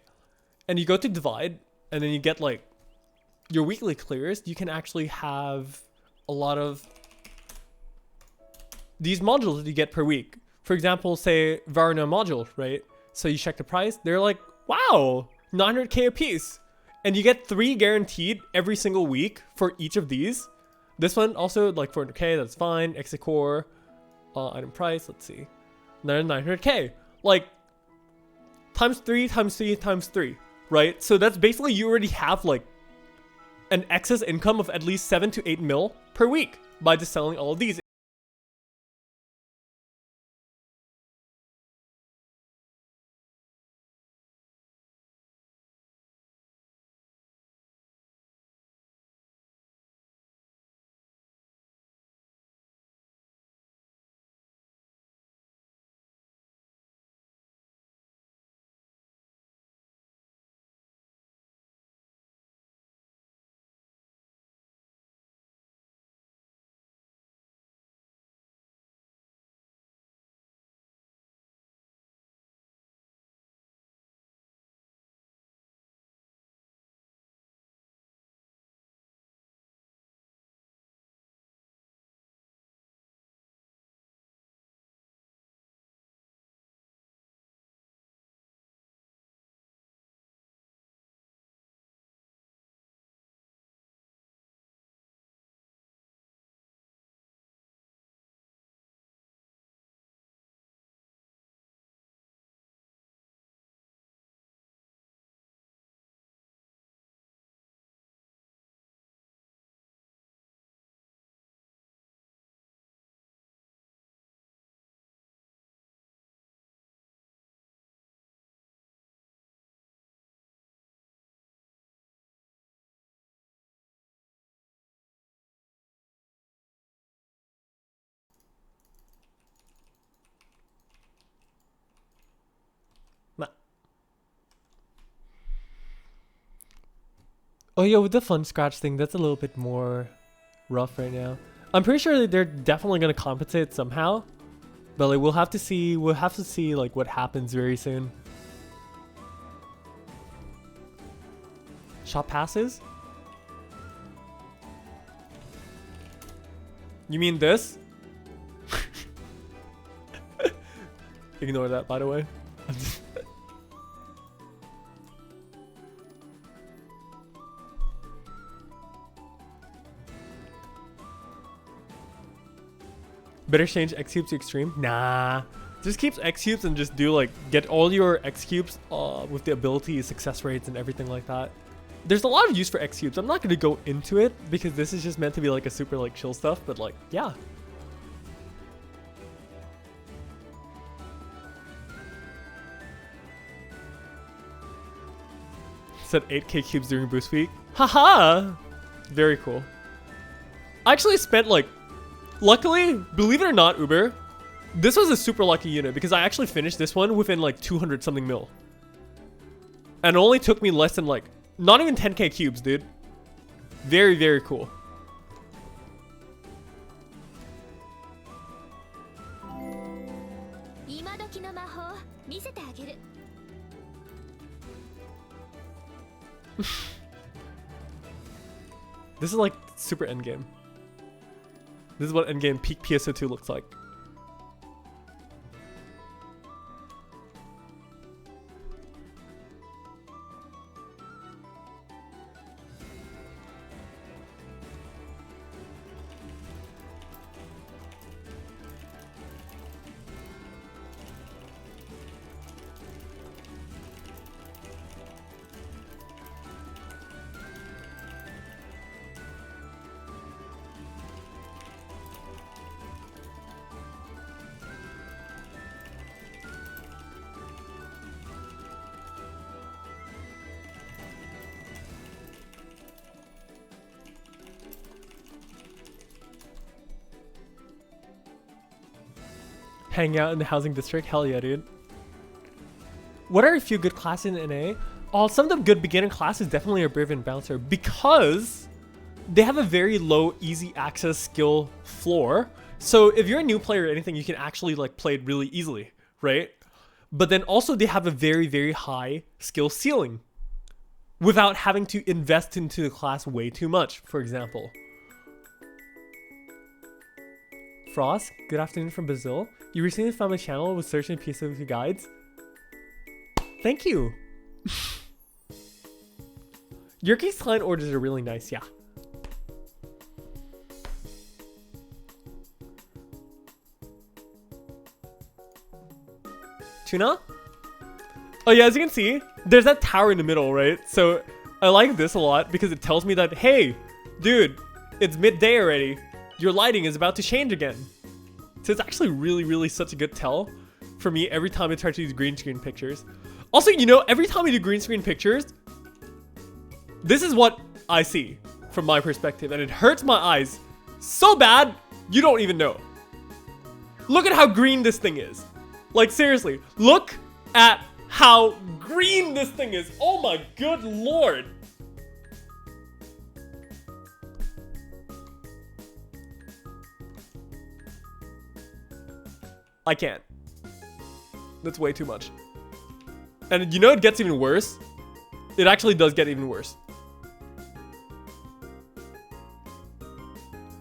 And you go to Divide, and then you get like your weekly clears, you can actually have a lot of these modules that you get per week. For example, say Varna module, right? So you check the price, they're like, wow, 900k a piece. And you get 3 guaranteed every single week for each of these. This one also like 400k, that's fine. Execore, item price, let's see. Another 900k. Like, times 3, times 3, times 3, right? So that's basically you already have like an excess income of at least 7 to 8 mil per week by just selling all of these. Oh yeah, with the fun scratch thing, that's a little bit more rough right now. I'm pretty sure that they're definitely gonna compensate somehow, but like we'll have to see. We'll have to see like what happens very soon. Shop passes? You mean this? Ignore that, by the way. Better change X cubes to extreme? Nah. Just keep X cubes and just do like get all your X cubes with the ability, success rates, and everything like that. There's a lot of use for X cubes. I'm not gonna go into it because this is just meant to be like a super like chill stuff, but like yeah. Said 8k cubes during boost week. Haha! Very cool. I actually spent like, luckily, believe it or not, Uber, this was a super lucky unit because I actually finished this one within like 200 something mil. And it only took me less than like, not even 10k cubes, dude. Very, very cool. This is like super endgame. This is what endgame peak PSO2 looks like. Hang out in the housing district. Hell yeah, dude. What are a few good classes in NA? Oh, some of the good beginner classes definitely are Brave and Bouncer because they have a very low easy access skill floor. So if you're a new player or anything, you can actually like play it really easily, right? But then also they have a very, very high skill ceiling without having to invest into the class way too much, for example. Frost, good afternoon from Brazil. You recently found my channel with searching PSO2 guides. Thank you. Your case client orders are really nice, yeah. Tuna? Oh yeah, as you can see, there's that tower in the middle, right? So I like this a lot because it tells me that, hey, dude, it's midday already. Your lighting is about to change again. So it's actually really, really such a good tell for me every time I try to use green screen pictures. Also, you know, every time I do green screen pictures, this is what I see from my perspective, and it hurts my eyes so bad, you don't even know. Look at how green this thing is. Like, seriously, look at how green this thing is. Oh my good lord. I can't. That's way too much. And you know it gets even worse? It actually does get even worse.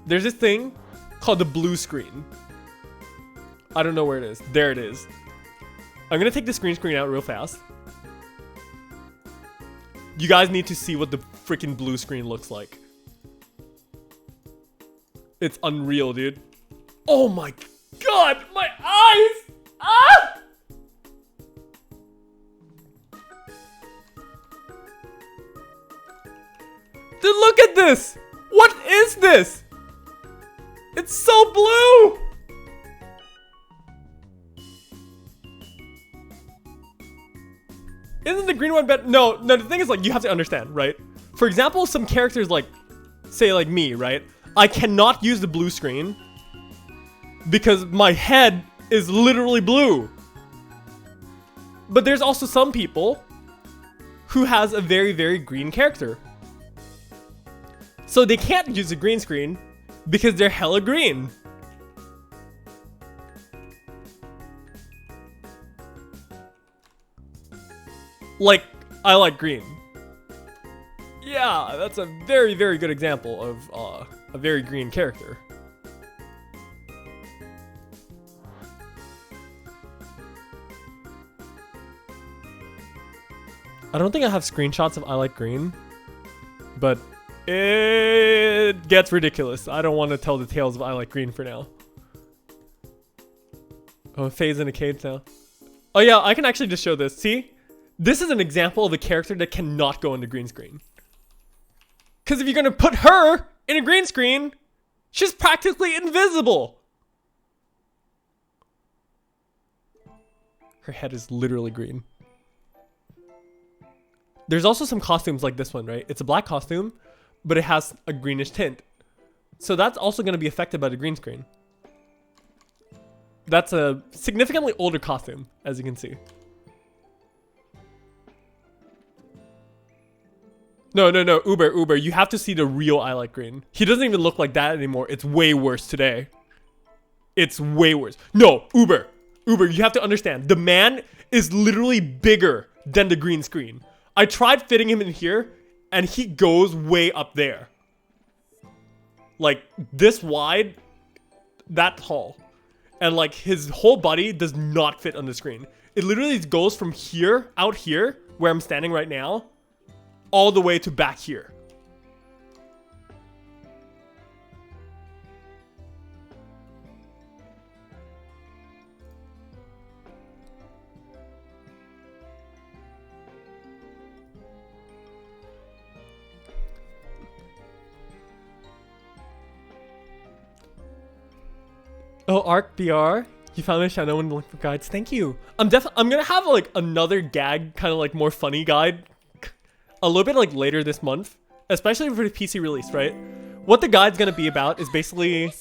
There's this thing called the blue screen. I don't know where it is. There it is. I'm gonna take the screen out real fast. You guys need to see what the freaking blue screen looks like. It's unreal, dude. Oh my god, my eyes! Ah! Dude, look at this! What is this? It's so blue! Isn't the green one better? No, the thing is, like, you have to understand, right? For example, some characters like, say like me, right? I cannot use the blue screen because my head is literally blue. But there's also some people who has a very, very green character. So they can't use a green screen because they're hella green. Like, I like green. Yeah, that's a very, very good example of a very green character. I don't think I have screenshots of I like green, but it gets ridiculous. I don't want to tell the tales of I like green for now. Oh, Faye's in a cage now. Oh yeah, I can actually just show this. See? This is an example of a character that cannot go into green screen. Because if you're going to put her in a green screen, she's practically invisible. Her head is literally green. There's also some costumes like this one, right? It's a black costume, but it has a greenish tint. So that's also going to be affected by the green screen. That's a significantly older costume, as you can see. No, Uber, you have to see the real I Like Green. He doesn't even look like that anymore. It's way worse today. It's way worse. No, Uber, you have to understand. The man is literally bigger than the green screen. I tried fitting him in here, and he goes way up there. Like, this wide, that tall. And like, his whole body does not fit on the screen. It literally goes from here, out here, where I'm standing right now, all the way to back here. Oh, Arc BR, you found my channel and link for guides. Thank you. I'm gonna have like another gag, kind of like more funny guide, a little bit like later this month, especially for the PC release, right? What the guide's gonna be about is basically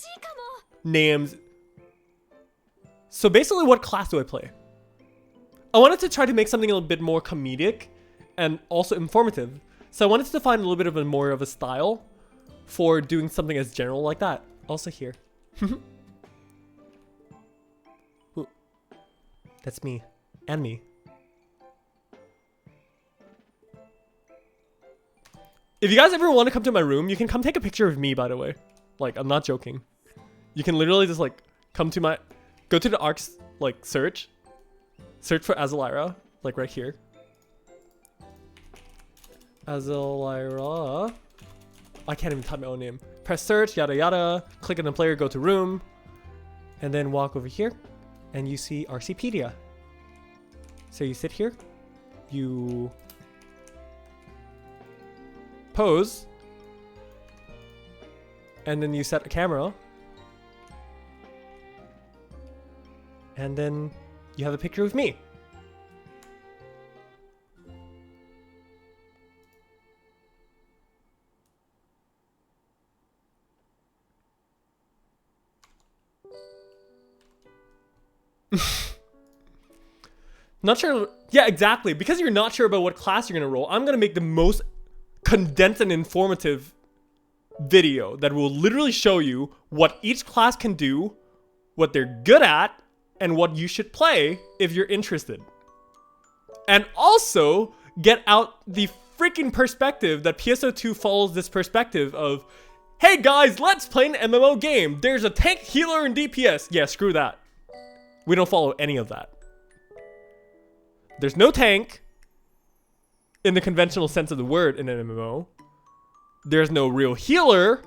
names. So basically, what class do I play? I wanted to try to make something a little bit more comedic and also informative. So I wanted to define a little bit of more of a style for doing something as general like that. Also here. Ooh. That's me. And me. If you guys ever want to come to my room, you can come take a picture of me, by the way. Like, I'm not joking. You can literally just, like, come to my... Go to the ARCs, like, search. Search for Azalira, like, right here. Azalira. I can't even type my own name. Press search, yada yada. Click on the player, go to room. And then walk over here. And you see RCpedia. So you sit here. You... pose, and then you set a camera, and then you have a picture of me. Not sure. Yeah, exactly. Because you're not sure about what class you're gonna roll, I'm gonna make the most condensed and informative video that will literally show you what each class can do, what they're good at, and what you should play if you're interested. And also get out the freaking perspective that PSO2 follows, this perspective of, hey guys, let's play an MMO game. There's a tank, healer, and DPS. Yeah, screw that. We don't follow any of that. There's no tank in the conventional sense of the word in an MMO. There's no real healer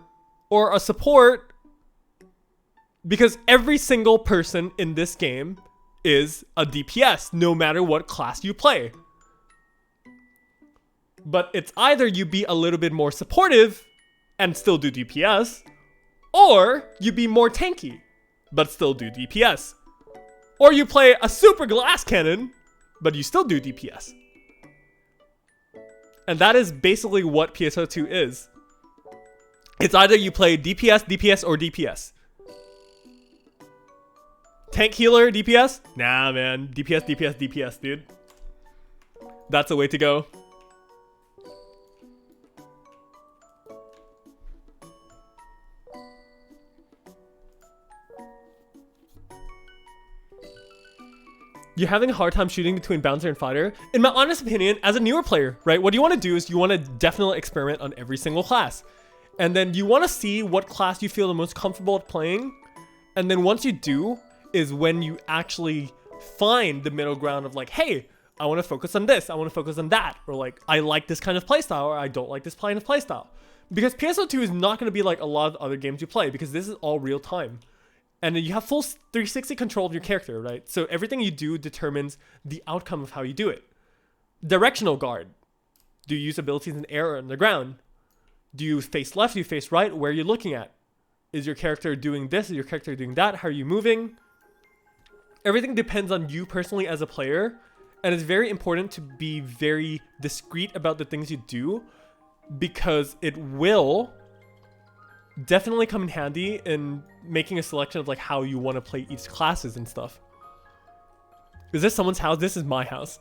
or a support, because every single person in this game is a DPS, no matter what class you play. But it's either you be a little bit more supportive and still do DPS, or you be more tanky but still do DPS, or you play a super glass cannon but you still do DPS. And that is basically what PSO2 is. It's either you play DPS, DPS, or DPS. Tank, healer, DPS? Nah, man. DPS, DPS, DPS, dude. That's the way to go. You're having a hard time shooting between bouncer and fighter? In my honest opinion, as a newer player, right, what you want to do is you want to definitely experiment on every single class. And then you want to see what class you feel the most comfortable at playing. And then once you do, is when you actually find the middle ground of like, hey, I want to focus on this, I want to focus on that. Or like, I like this kind of playstyle, or I don't like this kind of playstyle. Because PSO2 is not going to be like a lot of other games you play, because this is all real time. And then you have full 360 control of your character, right? So everything you do determines the outcome of how you do it. Directional guard. Do you use abilities in the air or on the ground? Do you face left? Do you face right? Where are you looking at? Is your character doing this? Is your character doing that? How are you moving? Everything depends on you personally as a player. And it's very important to be very discreet about the things you do, because it will definitely come in handy in making a selection of like how you want to play each classes and stuff. Is this someone's house? This is my house.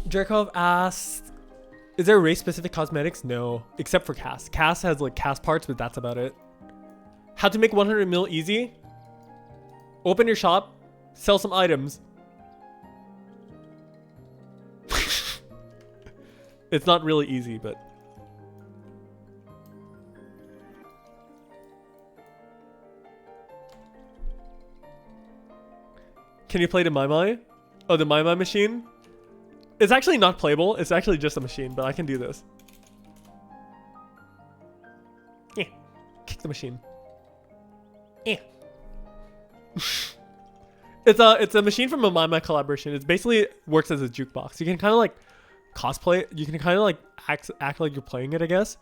Jerkov asked, is there race specific cosmetics? No, except for Cass. Cass has like Cass parts, but that's about it. How to make 100 mil easy? Open your shop, sell some items. It's not really easy, but... Can you play the Mai? Oh, the Mai machine? It's actually not playable. It's actually just a machine, but I can do this. Yeah. Kick the machine. Yeah. It's a machine from a My collaboration. It basically works as a jukebox. You can kind of like cosplay. You can kind of like act like you're playing it, I guess.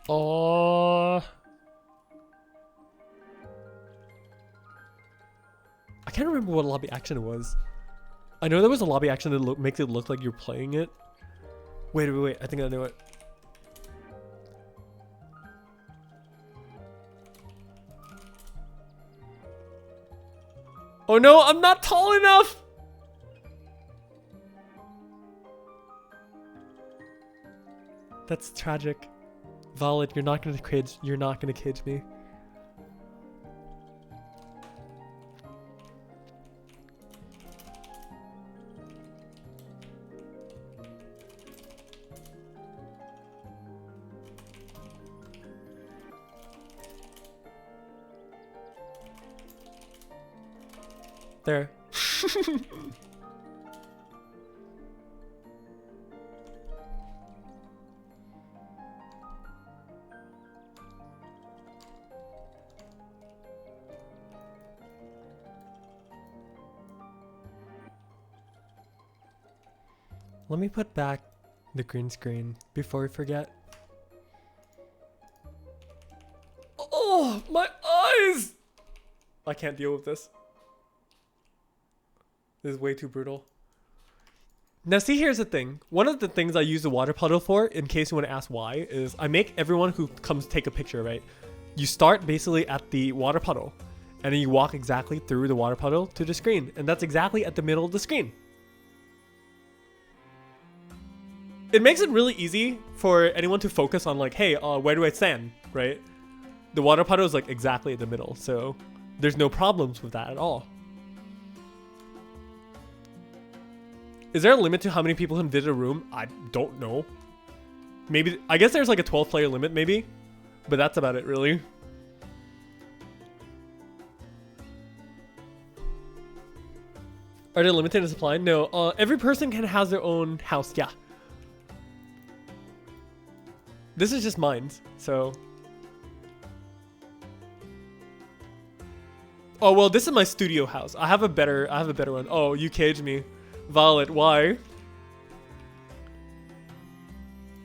I can't remember what lobby action was. I know there was a lobby action that makes it look like you're playing it. Wait. I think I know it. Oh no, I'm not tall enough! That's tragic. Violet, you're not gonna cage me. There. Let me put back the green screen before we forget. Oh, my eyes! I can't deal with this. This is way too brutal. Now see, here's the thing. One of the things I use the water puddle for, in case you want to ask why, is I make everyone who comes take a picture, right? You start basically at the water puddle, and then you walk exactly through the water puddle to the screen. And that's exactly at the middle of the screen. It makes it really easy for anyone to focus on like, hey, where do I stand, right? The water puddle is like exactly at the middle, so there's no problems with that at all. Is there a limit to how many people can visit a room? I don't know. Maybe, I guess there's like a 12 player limit maybe, but that's about it really. Are they limited in supply? No, every person can have their own house, yeah. This is just mine, so. Oh, well, this is my studio house. I have a better one. Oh, you caged me. Violet, why?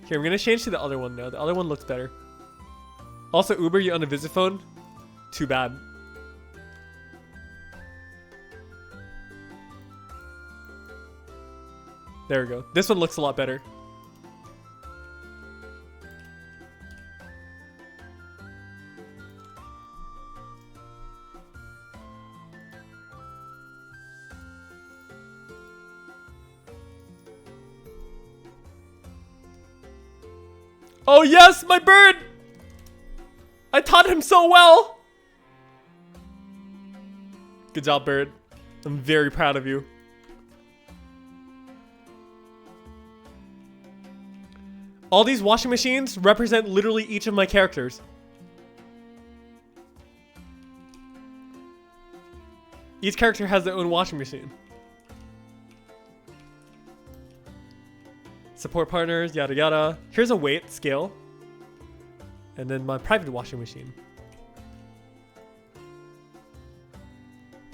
Here, I'm gonna change to the other one now. The other one looks better. Also, Uber, you on a visit phone? Too bad. There we go. This one looks a lot better. Oh yes, my bird! I taught him so well! Good job, bird. I'm very proud of you. All these washing machines represent literally each of my characters. Each character has their own washing machine. Support partners, yada yada. Here's a weight scale. And then my private washing machine.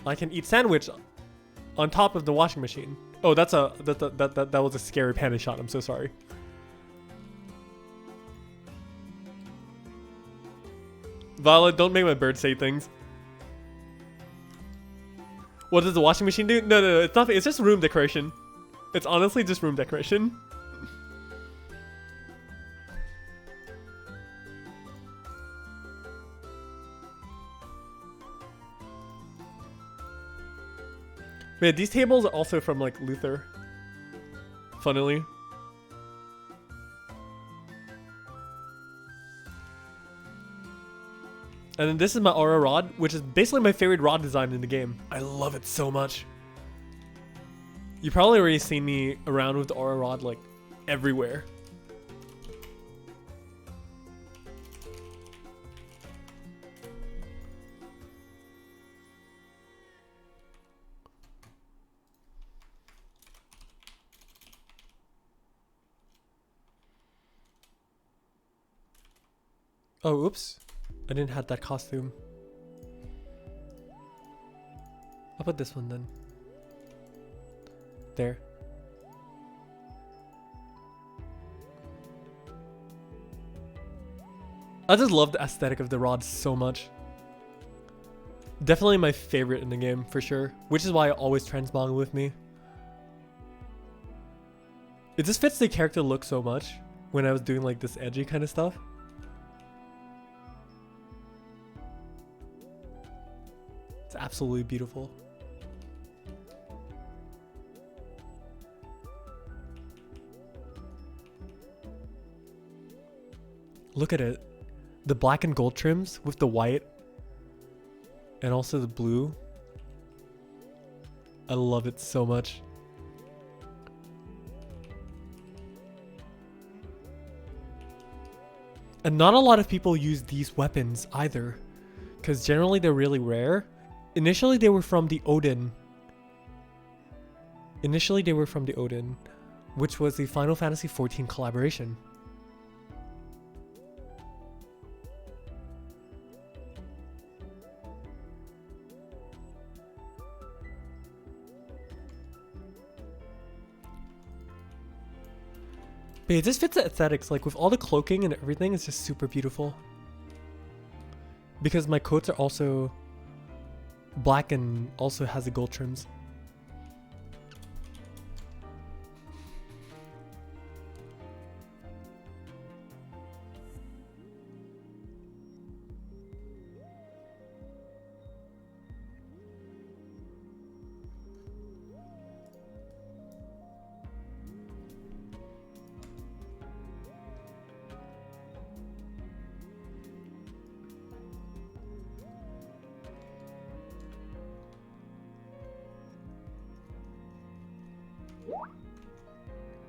I can eat sandwich on top of the washing machine. Oh, that was a scary panic shot. I'm so sorry. Violet, don't make my bird say things. What does the washing machine do? No, it's nothing. It's just room decoration. It's honestly just room decoration. Wait, these tables are also from like Luther. Funnily. And then this is my aura rod, which is basically my favorite rod design in the game. I love it so much. You probably already seen me around with the aura rod like everywhere. Oh, oops. I didn't have that costume. I'll put this one then. There. I just love the aesthetic of the rod so much. Definitely my favorite in the game, for sure. Which is why I always transmog with me. It just fits the character look so much when I was doing like this edgy kind of stuff. It's absolutely beautiful. Look at it. The black and gold trims with the white and also the blue. I love it so much. And not a lot of people use these weapons either, because generally they're really rare. Initially they were from the Odin. Which was the Final Fantasy XIV collaboration. But it just fits the aesthetics, like with all the cloaking and everything, it's just super beautiful. Because my coats are also black and also has the gold trims.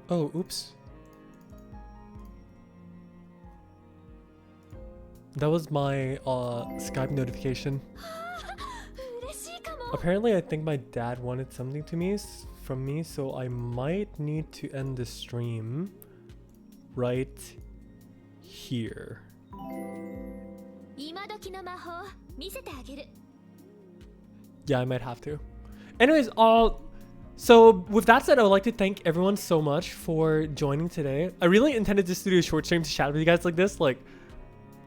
Oh, oops. That was my Skype notification. Apparently, I think my dad wanted something from me, so I might need to end the stream right here. Yeah, I might have to. Anyways, so with that said, I would like to thank everyone so much for joining today. I really intended just to do a short stream to chat with you guys like this. Like,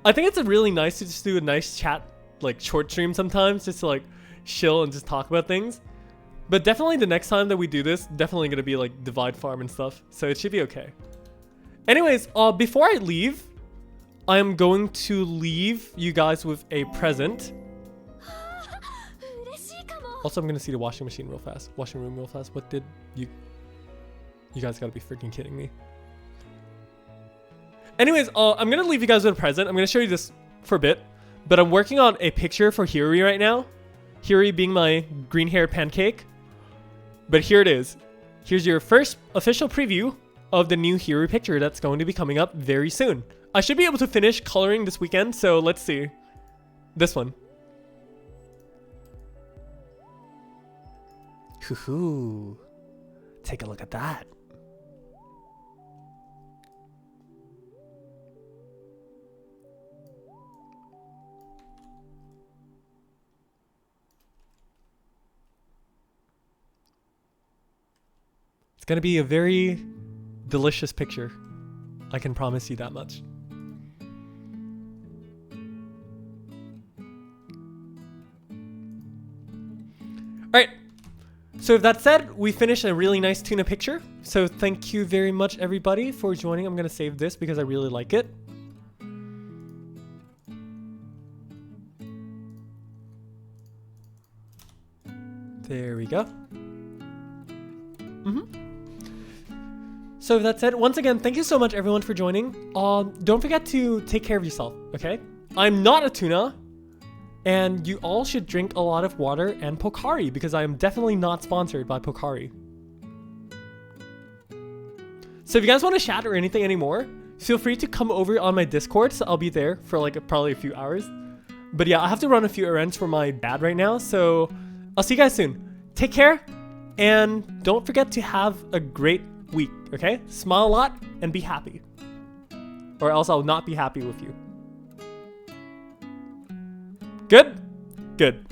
I think it's really nice to just do a nice chat, like short stream sometimes, just to like chill and just talk about things. But definitely the next time that we do this, definitely gonna be like Divide Farm and stuff. So it should be okay. Anyways, before I leave, I am going to leave you guys with a present. Also, I'm gonna see the washing machine real fast. Washing room real fast. What did you... You guys gotta be freaking kidding me. Anyways, I'm gonna leave you guys with a present. I'm gonna show you this for a bit. But I'm working on a picture for Hiri right now. Hiri being my green hair pancake. But here it is. Here's your first official preview of the new Hiri picture that's going to be coming up very soon. I should be able to finish coloring this weekend, so let's see. This one. Hoo-hoo. Take a look at that. It's gonna be a very delicious picture. I can promise you that much. Alright. So with that said, we finished a really nice tuna picture. So thank you very much everybody for joining. I'm gonna save this because I really like it. There we go. So with that said, once again, thank you so much everyone for joining. Don't forget to take care of yourself, okay? I'm not a tuna. And you all should drink a lot of water and Pocari because I am definitely not sponsored by Pocari. So if you guys want to chat or anything anymore, feel free to come over on my Discord. So I'll be there for like probably a few hours. But yeah, I have to run a few errands for my dad right now. So I'll see you guys soon. Take care. And don't forget to have a great week, okay? Smile a lot and be happy. Or else I'll not be happy with you. Good? Good.